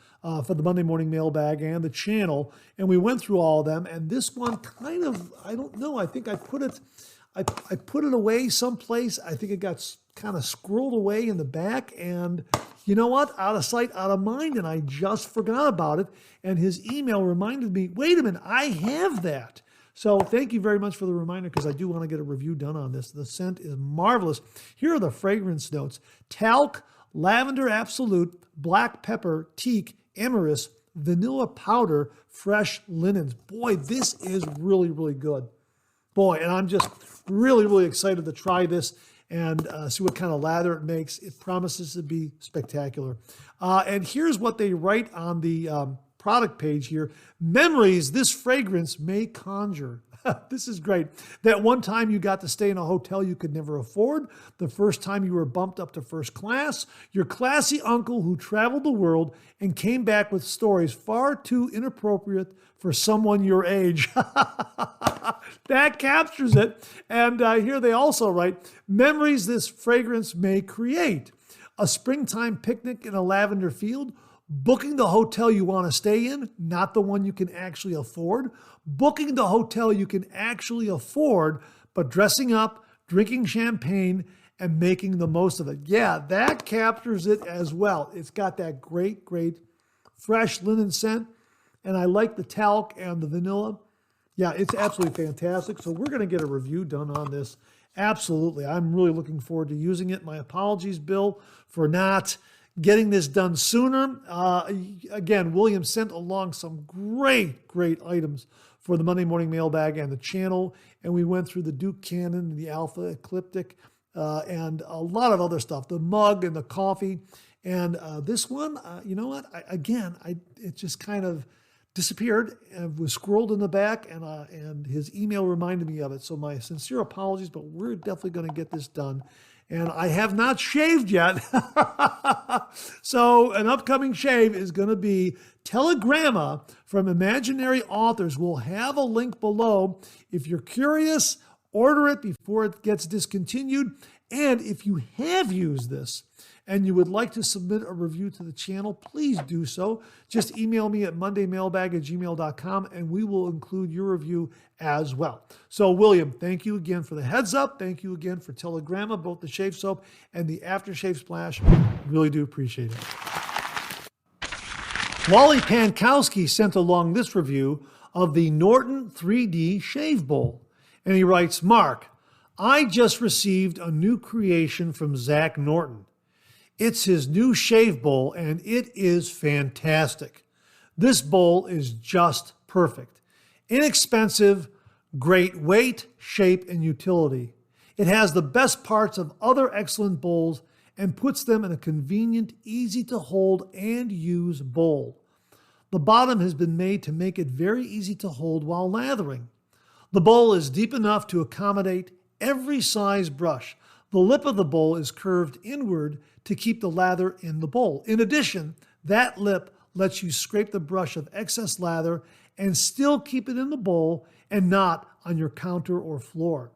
for the Monday Morning Mailbag and the channel, and we went through all of them. And this one kind of, I don't know, I think I put it away someplace. I think it got kind of squirreled away in the back, and you know what? Out of sight, out of mind, and I just forgot about it. And his email reminded me, wait a minute, I have that. So thank you very much for the reminder, because I do want to get a review done on this. The scent is marvelous. Here are the fragrance notes. Talc, lavender absolute, black pepper, teak, amyris, vanilla powder, fresh linens. Boy, this is really, really good. Boy, and I'm just really, really excited to try this and see what kind of lather it makes. It promises to be spectacular. And here's what they write on the product page here. Memories this fragrance may conjure. This is great. That one time you got to stay in a hotel you could never afford, the first time you were bumped up to first class, your classy uncle who traveled the world and came back with stories far too inappropriate for someone your age. That captures it. And here they also write, memories this fragrance may create. a springtime picnic in a lavender field, booking the hotel you want to stay in, not the one you can actually afford, booking the hotel you can actually afford, but dressing up, drinking champagne, and making the most of it. Yeah, that captures it as well. It's got that great, great fresh linen scent, and I like the talc and the vanilla. Yeah, it's absolutely fantastic. So we're going to get a review done on this. Absolutely. I'm really looking forward to using it. My apologies, Bill, for not getting this done sooner. Again, William sent along some great, great items for the Monday Morning Mailbag and the channel, and we went through the Duke Cannon, the Alpha Ecliptic, and a lot of other stuff, the mug and the coffee. And this one, you know what? It just kind of disappeared and was scrolled in the back, and his email reminded me of it. So my sincere apologies, but we're definitely going to get this done. And I have not shaved yet. So an upcoming shave is going to be Telegramma from Imaginary Authors. We'll have a link below. If you're curious, order it before it gets discontinued. And if you have used this and you would like to submit a review to the channel, please do so. Just email me at mondaymailbag@gmail.com and we will include your review as well. So William, thank you again for the heads up. Thank you again for Telegramma, both the shave soap and the aftershave splash. Really do appreciate it. Wally Pankowski sent along this review of the Norton 3D Shave Bowl. And he writes, Mark, I just received a new creation from Zach Norton. It's his new shave bowl, and it is fantastic. This bowl is just perfect. Inexpensive, great weight, shape, and utility. It has the best parts of other excellent bowls and puts them in a convenient, easy to hold and use bowl. The bottom has been made to make it very easy to hold while lathering. The bowl is deep enough to accommodate every size brush. The lip of the bowl is curved inward to keep the lather in the bowl. In addition, that lip lets you scrape the brush of excess lather and still keep it in the bowl and not on your counter or floor.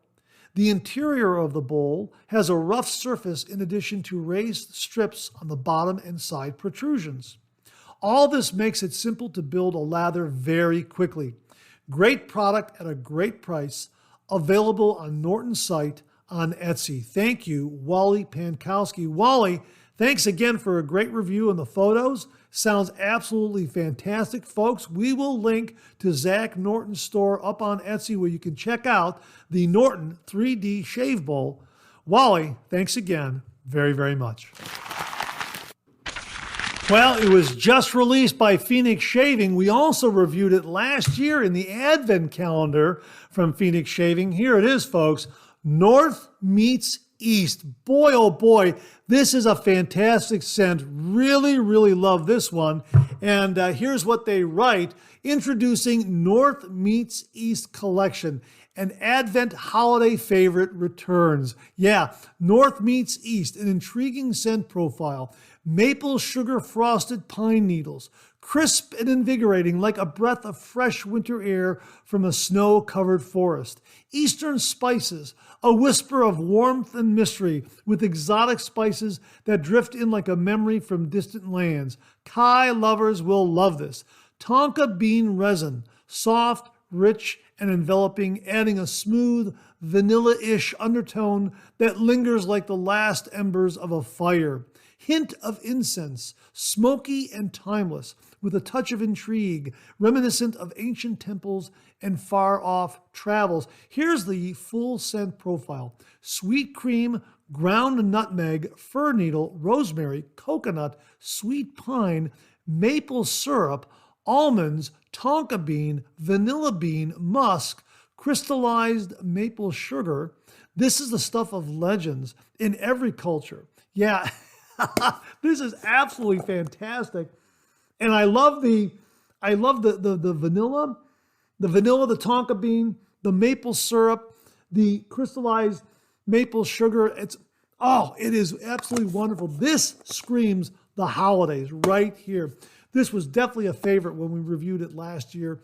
The interior of the bowl has a rough surface in addition to raised strips on the bottom and side protrusions. All this makes it simple to build a lather very quickly. Great product at a great price, available on Norton's site on Etsy. Thank you, Wally Pankowski. Wally, thanks again for a great review and the photos. Sounds absolutely fantastic, folks. We will link to Zach Norton's store up on Etsy where you can check out the Norton 3D Shave Bowl. Wally, thanks again very, very much. Well, it was just released by Phoenix Shaving. We also reviewed it last year in the Advent calendar from Phoenix Shaving. Here it is, folks. North meets East. Boy, oh boy, this is a fantastic scent. Really, really love this one. And here's what they write. Introducing North meets East collection. An Advent holiday favorite returns. Yeah, North meets East, an intriguing scent profile. Maple sugar frosted pine needles, crisp and invigorating like a breath of fresh winter air from a snow-covered forest. Eastern spices, a whisper of warmth and mystery with exotic spices that drift in like a memory from distant lands. Kai lovers will love this. Tonka bean resin, soft, rich, and enveloping, adding a smooth, vanilla-ish undertone that lingers like the last embers of a fire. Hint of incense, smoky and timeless, with a touch of intrigue, reminiscent of ancient temples and far-off travels. Here's the full scent profile. Sweet cream, ground nutmeg, fir needle, rosemary, coconut, sweet pine, maple syrup, almonds, tonka bean, vanilla bean, musk, crystallized maple sugar. This is the stuff of legends in every culture. Yeah. This is absolutely fantastic. And I love the vanilla, the tonka bean, the maple syrup, the crystallized maple sugar. It is absolutely wonderful. This screams the holidays right here. This was definitely a favorite when we reviewed it last year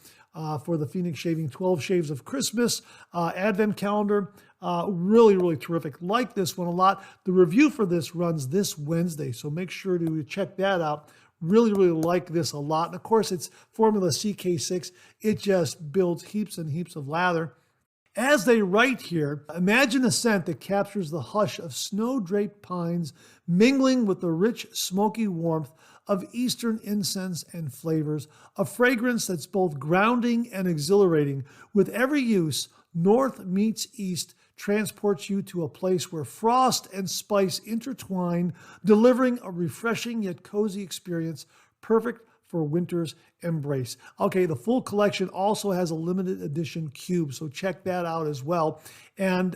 for the Phoenix Shaving 12 Shaves of Christmas Advent Calendar. Really, really terrific. Like this one a lot. The review for this runs this Wednesday, so make sure to check that out. Really, really like this a lot. And of course, it's Formula CK6. It just builds heaps and heaps of lather. As they write here, imagine a scent that captures the hush of snow-draped pines mingling with the rich, smoky warmth of Eastern incense and flavors, a fragrance that's both grounding and exhilarating. With every use, North meets East transports you to a place where frost and spice intertwine, delivering a refreshing yet cozy experience, perfect for winter's embrace. Okay, the full collection also has a limited edition cube, so check that out as well. And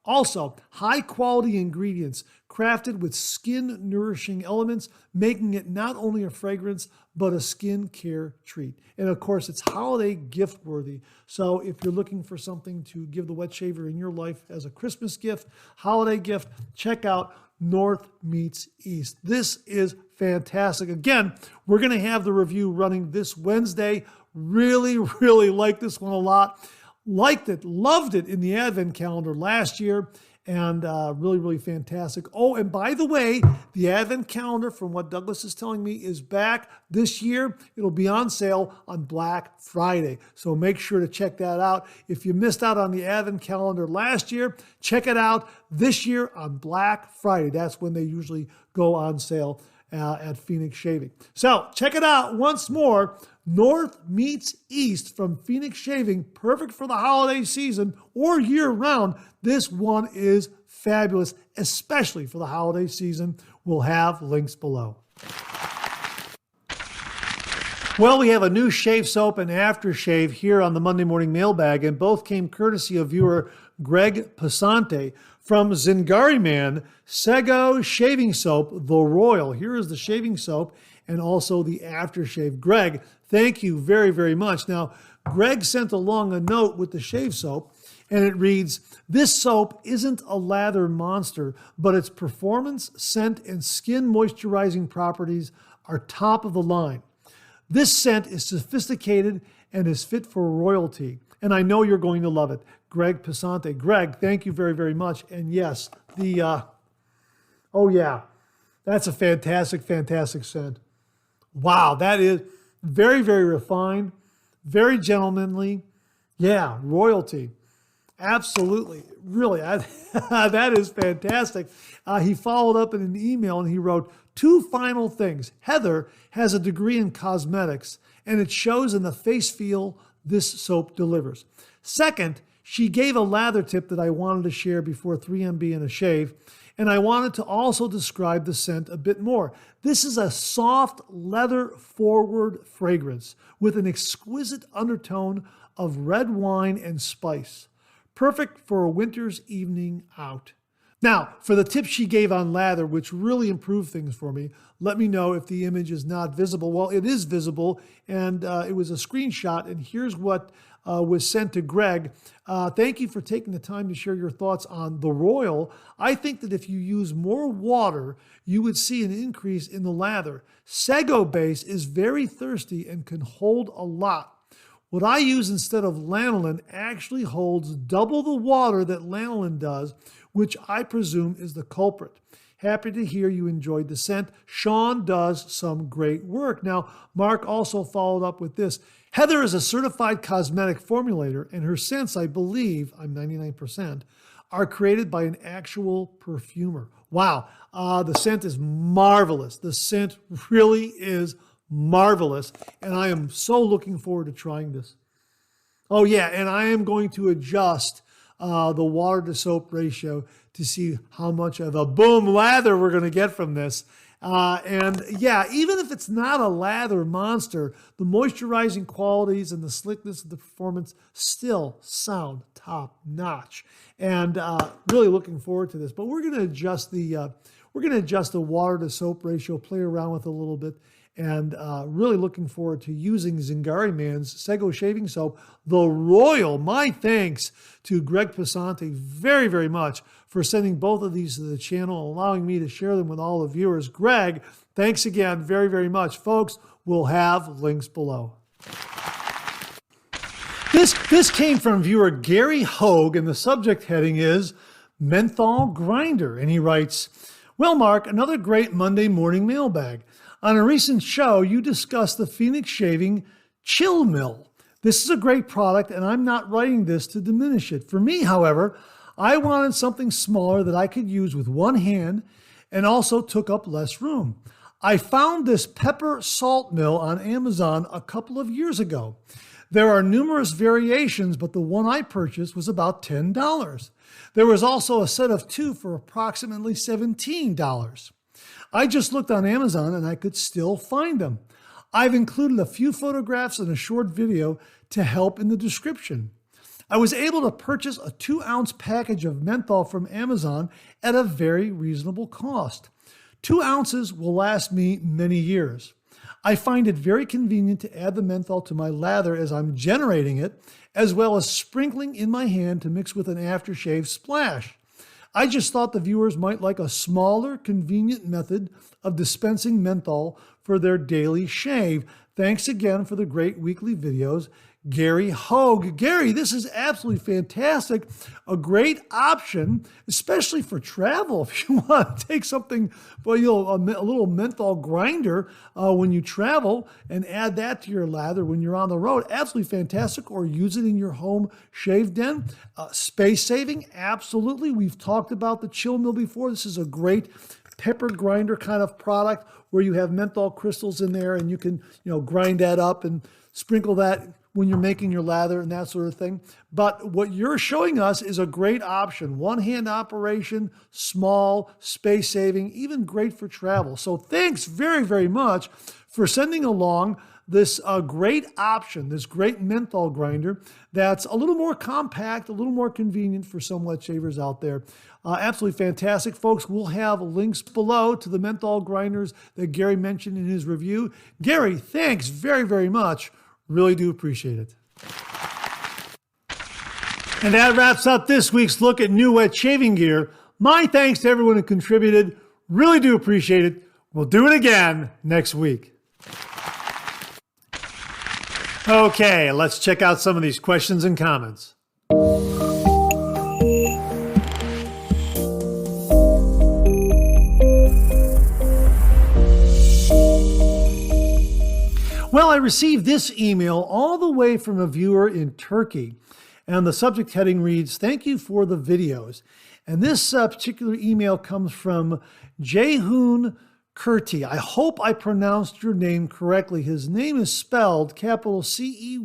also, high quality ingredients crafted with skin nourishing elements, making it not only a fragrance, but a skin care treat. And of course, it's holiday gift worthy. So if you're looking for something to give the wet shaver in your life as a Christmas gift, holiday gift, check out North Meets East. This is fantastic. Again, we're going to have the review running this Wednesday. Really, really like this one a lot. Liked it, loved it in the Advent calendar last year, and really, really fantastic. Oh, and by the way, the Advent calendar, from what Douglas is telling me, is back this year. It'll be on sale on Black Friday, so make sure to check that out. If you missed out on the Advent calendar last year, check it out this year on Black Friday. That's when they usually go on sale at Phoenix Shaving. So check it out once more. North Meets East from Phoenix Shaving, perfect for the holiday season or year-round. This one is fabulous, especially for the holiday season. We'll have links below. Well, we have a new shave soap and aftershave here on the Monday Morning Mailbag, and both came courtesy of viewer Greg Passante from Zingari Man, Sego Shaving Soap, the Royal. Here is the shaving soap and also the aftershave. Greg, thank you very, very much. Now, Greg sent along a note with the shave soap, and it reads, "This soap isn't a lather monster, but its performance, scent, and skin moisturizing properties are top of the line. This scent is sophisticated and is fit for royalty, and I know you're going to love it." Greg Passante. Greg, thank you very, very much. And yes, oh yeah, that's a fantastic, fantastic scent. Wow, that is very, very refined, very gentlemanly. Yeah, royalty. Absolutely. Really, that is fantastic. He followed up in an email and he wrote, "Two final things. Heather has a degree in cosmetics, and it shows in the face feel this soap delivers. Second, she gave a lather tip that I wanted to share before 3MB and a shave, and I wanted to also describe the scent a bit more. This is a soft, leather-forward fragrance with an exquisite undertone of red wine and spice. Perfect for a winter's evening out." Now, for the tip she gave on lather, which really improved things for me, let me know if the image is not visible. Well, it is visible, and it was a screenshot, and here's what was sent to Greg. Thank you for taking the time to share your thoughts on the Royal. I think that if you use more water, you would see an increase in the lather. Sego base is very thirsty and can hold a lot. What I use instead of lanolin actually holds double the water that lanolin does, which I presume is the culprit. Happy to hear you enjoyed the scent. Sean does some great work. Now, Mark also followed up with this. Heather is a certified cosmetic formulator, and her scents, I believe, I'm 99%, are created by an actual perfumer. Wow, the scent is marvelous. The scent really is marvelous, and I am so looking forward to trying this. Oh yeah, and I am going to adjust the water to soap ratio to see how much of a boom lather we're going to get from this. And yeah, even if it's not a lather monster, the moisturizing qualities and the slickness of the performance still sound top notch. And really looking forward to this. But we're going to adjust the water to soap ratio, play around with it a little bit. And really looking forward to using Zingari Man's Sego Shaving Soap, the Royal. My thanks to Greg Passante very, very much for sending both of these to the channel, allowing me to share them with all the viewers. Greg, Thanks again very, very much. Folks, we'll have links below. This came from viewer Gary Hogue, and the subject heading is Menthol Grinder. And he writes, well, Mark, another great Monday morning mailbag. On a recent show, you discussed the Phoenix Shaving Chill Mill. This is a great product, and I'm not writing this to diminish it. For me, however, I wanted something smaller that I could use with one hand and also took up less room. I found this pepper salt mill on Amazon a couple of years ago. There are numerous variations, but the one I purchased was about $10. There was also a set of two for approximately $17. I just looked on Amazon and I could still find them. I've included a few photographs and a short video to help in the description. I was able to purchase a 2-ounce package of menthol from Amazon at a very reasonable cost. 2 ounces will last me many years. I find it very convenient to add the menthol to my lather as I'm generating it, as well as sprinkling in my hand to mix with an aftershave splash. I just thought the viewers might like a smaller, convenient method of dispensing menthol for their daily shave. Thanks again for the great weekly videos. Gary Hogue. Gary, this is absolutely fantastic. A great option, especially for travel. If you want to take something, well, a little menthol grinder when you travel and add that to your lather when you're on the road. Absolutely fantastic. Or use it in your home shave den. Space saving, absolutely. We've talked about the chill mill before. This is a great pepper grinder kind of product where you have menthol crystals in there and you can, grind that up and sprinkle that when you're making your lather and that sort of thing. But what you're showing us is a great option. One-hand operation, small, space-saving, even great for travel. So thanks very, very much for sending along this great option, this great menthol grinder that's a little more compact, a little more convenient for some wet shavers out there. Absolutely fantastic. Folks, we'll have links below to the menthol grinders that Gary mentioned in his review. Gary, thanks very, very much. Really do appreciate it. And that wraps up this week's look at new wet shaving gear. My thanks to everyone who contributed. Really do appreciate it. We'll do it again next week. Okay, let's check out some of these questions and comments. Well, I received this email all the way from a viewer in Turkey, and the subject heading reads, "Thank you for the videos." And this particular email comes from Ceyhun Kurti. I hope I pronounced your name correctly. His name is spelled capital Ceyhun.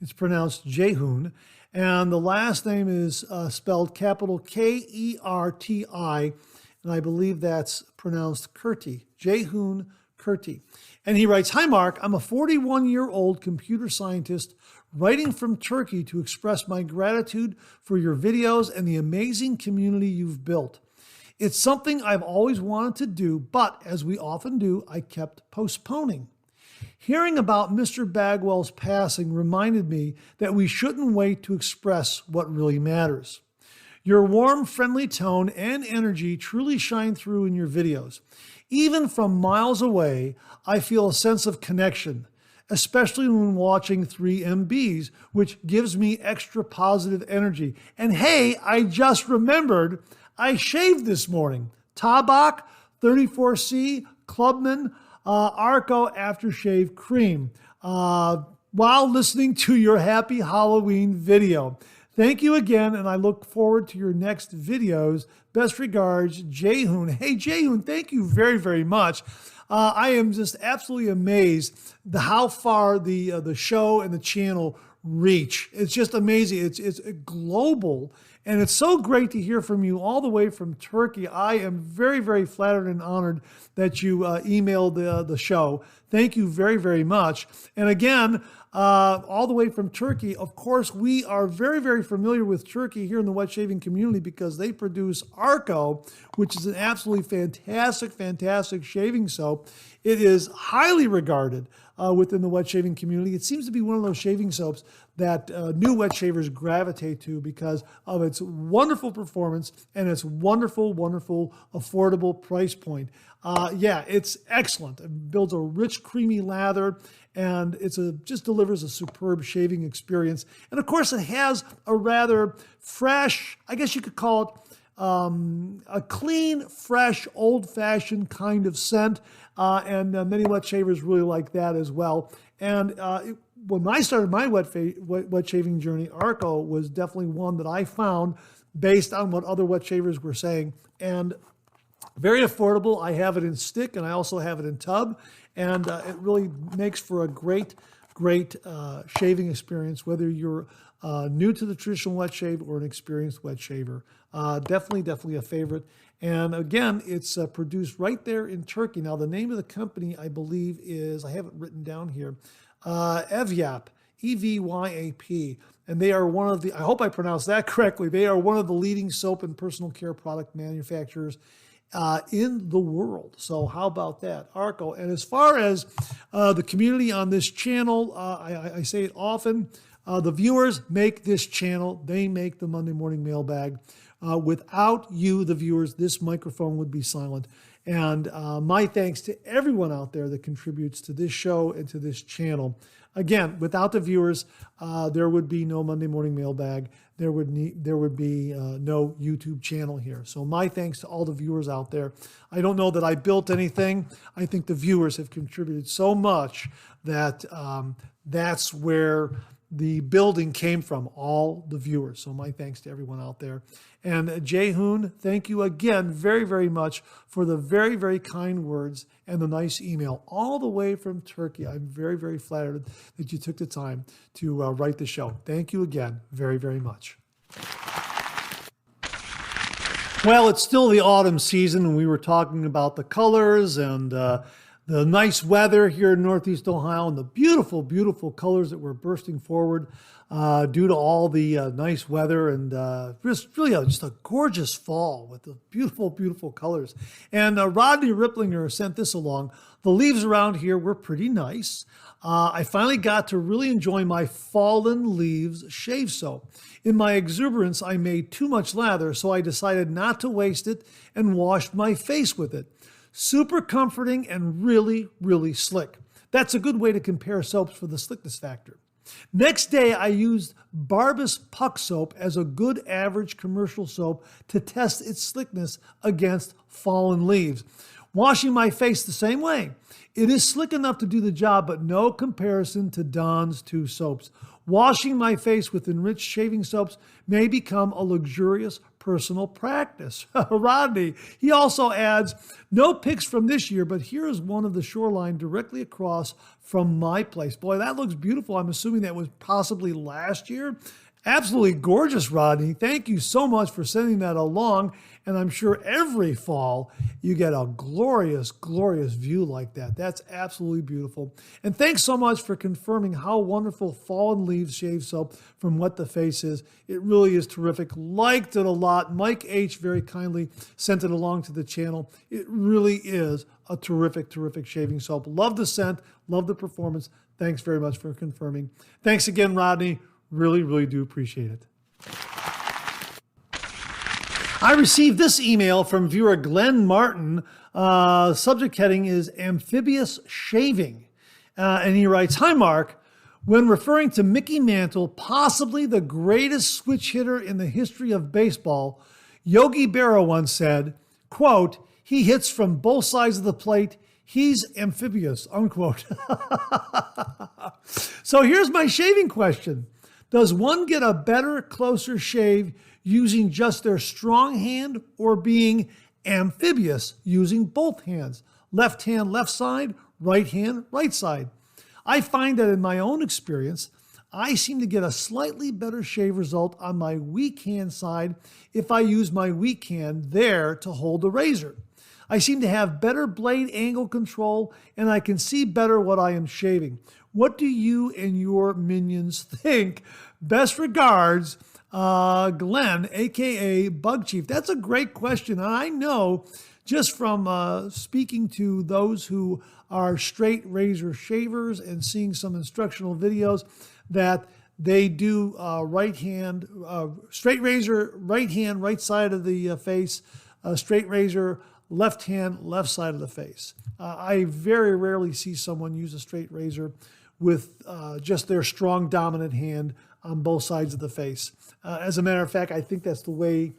It's pronounced Ceyhun. And the last name is spelled capital Kerti. And I believe that's pronounced Kurti. Ceyhun Kurti. And he writes, "Hi, Mark. I'm a 41-year-old computer scientist writing from Turkey to express my gratitude for your videos and the amazing community you've built. It's something I've always wanted to do, but as we often do, I kept postponing. Hearing about Mr. Bagwell's passing reminded me that we shouldn't wait to express what really matters. Your warm, friendly tone and energy truly shine through in your videos. Even from miles away, I feel a sense of connection, especially when watching 3MBs, which gives me extra positive energy. And hey, I just remembered I shaved this morning. Tabak 34C Clubman Arco Aftershave Cream while listening to your Happy Halloween video. Thank you again, and I look forward to your next videos. Best regards, Ceyhun." Hey, Ceyhun, thank you very, very much. I am just absolutely amazed how far the show and the channel reach. It's just amazing. It's global, and it's so great to hear from you all the way from Turkey. I am very, very flattered and honored that you emailed the show. Thank you very, very much. And again, all the way from Turkey. Of course, we are very, very familiar with Turkey here in the wet shaving community because they produce Arco, which is an absolutely fantastic, fantastic shaving soap. It is highly regarded within the wet shaving community. It seems to be one of those shaving soaps that new wet shavers gravitate to because of its wonderful performance and its wonderful, wonderful, affordable price point. Yeah, it's excellent. It builds a rich, creamy lather, and just delivers a superb shaving experience. And of course, it has a rather fresh, I guess you could call it, a clean, fresh, old-fashioned kind of scent, and many wet shavers really like that as well. And when I started my wet shaving journey, Arco was definitely one that I found based on what other wet shavers were saying. And very affordable. I have it in stick, and I also have it in tub, and it really makes for a great shaving experience, whether you're new to the traditional wet shave or an experienced wet shaver. Definitely a favorite. And again, it's produced right there in Turkey. Now, the name of the company, I believe, is, I have it written down here, Evyap, Evyap. And they are one of the, I hope I pronounced that correctly, they are one of the leading soap and personal care product manufacturers in the world. So how about that, Arco? And as far as the community on this channel, I say it often, the viewers make this channel. They make the Monday Morning Mailbag. Without you, the viewers, this microphone would be silent. And my thanks to everyone out there that contributes to this show and to this channel. Again, without the viewers, there would be no Monday Morning Mailbag. There would be no YouTube channel here. So my thanks to all the viewers out there. I don't know that I built anything. I think the viewers have contributed so much that that's where the building came from, all the viewers. So my thanks to everyone out there. And Jehoon, thank you again very, very much for the very, very kind words and the nice email all the way from Turkey. I'm very, very flattered that you took the time to write the show. Thank you again very, very much. Well, it's still the autumn season, and we were talking about the colors and the nice weather here in Northeast Ohio and the beautiful, beautiful colors that were bursting forward due to all the nice weather and just a gorgeous fall with the beautiful, beautiful colors. And Rodney Ripplinger sent this along. The leaves around here were pretty nice. I finally got to really enjoy my Fallen Leaves shave soap. In my exuberance, I made too much lather, so I decided not to waste it and washed my face with it. Super comforting and really, really slick. That's a good way to compare soaps for the slickness factor. Next day, I used Barbus Puck soap as a good average commercial soap to test its slickness against Fallen Leaves. Washing my face the same way. It is slick enough to do the job, but no comparison to Dawn's two soaps. Washing my face with enriched shaving soaps may become a luxurious personal practice. Rodney, he also adds, no pics from this year, but here is one of the shoreline directly across from my place. Boy, that looks beautiful. I'm assuming that was possibly last year. Absolutely gorgeous, Rodney. Thank you so much for sending that along. And I'm sure every fall you get a glorious, glorious view like that. That's absolutely beautiful. And thanks so much for confirming how wonderful Fallen Leaves shave soap from What the Face is. It really is terrific. Liked it a lot. Mike H. very kindly sent it along to the channel. It really is a terrific, terrific shaving soap. Love the scent. Love the performance. Thanks very much for confirming. Thanks again, Rodney. Really, really do appreciate it. I received this email from viewer Glenn Martin. Subject heading is Amphibious Shaving. And he writes, "Hi, Mark. When referring to Mickey Mantle, possibly the greatest switch hitter in the history of baseball, Yogi Berra once said, quote, he hits from both sides of the plate. He's amphibious, unquote." So here's my shaving question. Does one get a better, closer shave using just their strong hand or being amphibious using both hands? Left hand, left side, right hand, right side. I find that in my own experience, I seem to get a slightly better shave result on my weak hand side if I use my weak hand there to hold the razor. I seem to have better blade angle control and I can see better what I am shaving. What do you and your minions think? Best regards, Glenn, aka Bug Chief. That's a great question. And I know just from speaking to those who are straight razor shavers and seeing some instructional videos that they do right hand, straight razor, right hand, right side of the face, straight razor, left hand, left side of the face. I very rarely see someone use a straight razor with just their strong dominant hand on both sides of the face. As a matter of fact, I think that's the way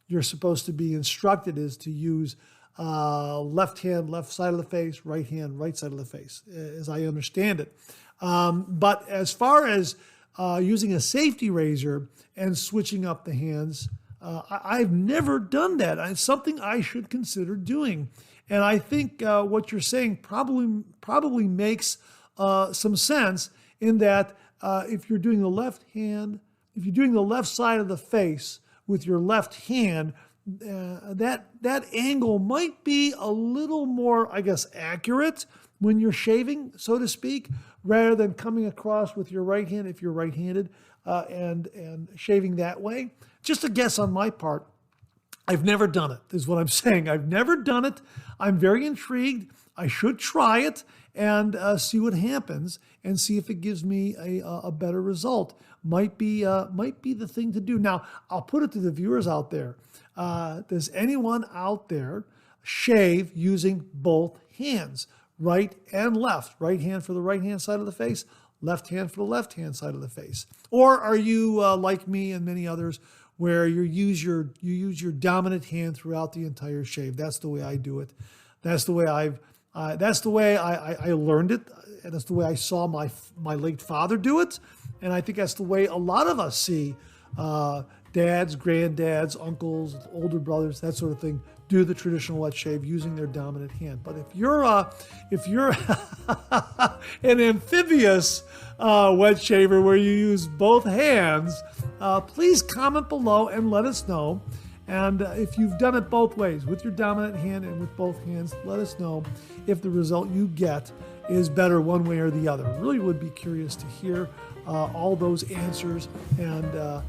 you're supposed to be instructed, is to use left hand, left side of the face, right hand, right side of the face, as I understand it. But as far as using a safety razor and switching up the hands, I've never done that. It's something I should consider doing. And I think what you're saying probably makes some sense, in that if you're doing the left hand, if you're doing the left side of the face with your left hand, that angle might be a little more, I guess, accurate when you're shaving, so to speak, rather than coming across with your right hand if you're right-handed and shaving that way. Just a guess on my part. I've never done it, is what I'm saying. I've never done it. I'm very intrigued. I should try it and see what happens and see if it gives me a better result. Might be the thing to do. Now, I'll put it to the viewers out there. Does anyone out there shave using both hands, right and left? Right hand for the right hand side of the face, left hand for the left hand side of the face. Or are you like me and many others, where you use your dominant hand throughout the entire shave? That's the way I do it. That's the way I learned it. And that's the way I saw my late father do it. And I think that's the way a lot of us see dads, granddads, uncles, older brothers, that sort of thing, do the traditional wet shave using their dominant hand. But if you're an amphibious wet shaver where you use both hands, please comment below and let us know. And if you've done it both ways, with your dominant hand and with both hands, let us know if the result you get is better one way or the other. Really would be curious to hear all those answers and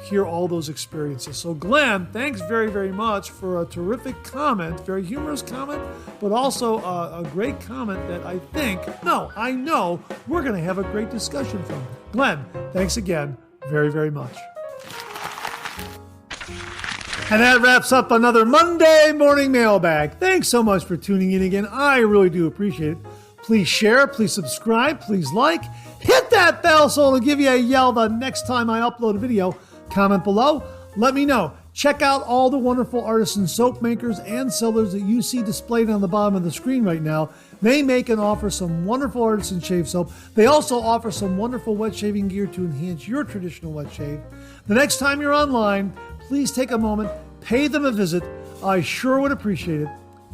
hear all those experiences. So Glenn, thanks very, very much for a terrific comment, very humorous comment, but also a great comment that I know we're going to have a great discussion from. Glenn, thanks again very, very much. And that wraps up another Monday Morning Mailbag. Thanks so much for tuning in again. I really do appreciate it. Please share, please subscribe, please like. Hit that bell so it'll give you a yell the next time I upload a video. Comment below. Let me know. Check out all the wonderful artisan soap makers and sellers that you see displayed on the bottom of the screen right now. They make and offer some wonderful artisan shave soap. They also offer some wonderful wet shaving gear to enhance your traditional wet shave. The next time you're online, please take a moment, pay them a visit. I sure would appreciate it.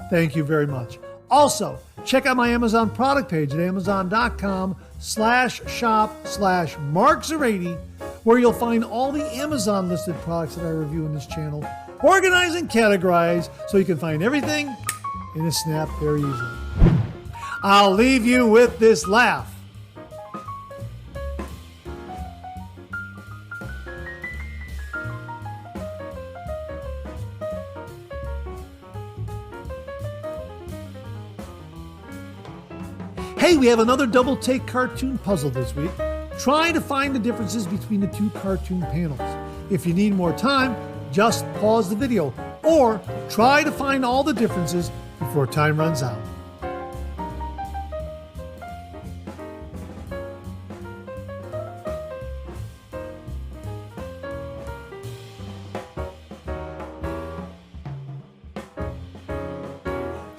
Thank you very much. Also, check out my Amazon product page at amazon.com/shop/Mark080, where you'll find all the Amazon listed products that I review in this channel, organized and categorized so you can find everything in a snap very easily. I'll leave you with this laugh. Hey, we have another double take cartoon puzzle this week. Try to find the differences between the two cartoon panels. If you need more time, just pause the video or try to find all the differences before time runs out.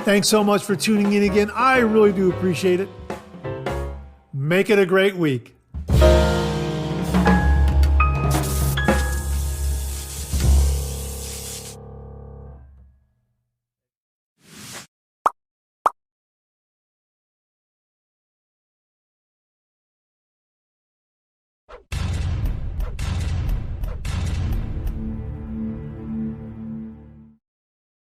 Thanks so much for tuning in again. I really do appreciate it. Make it a great week.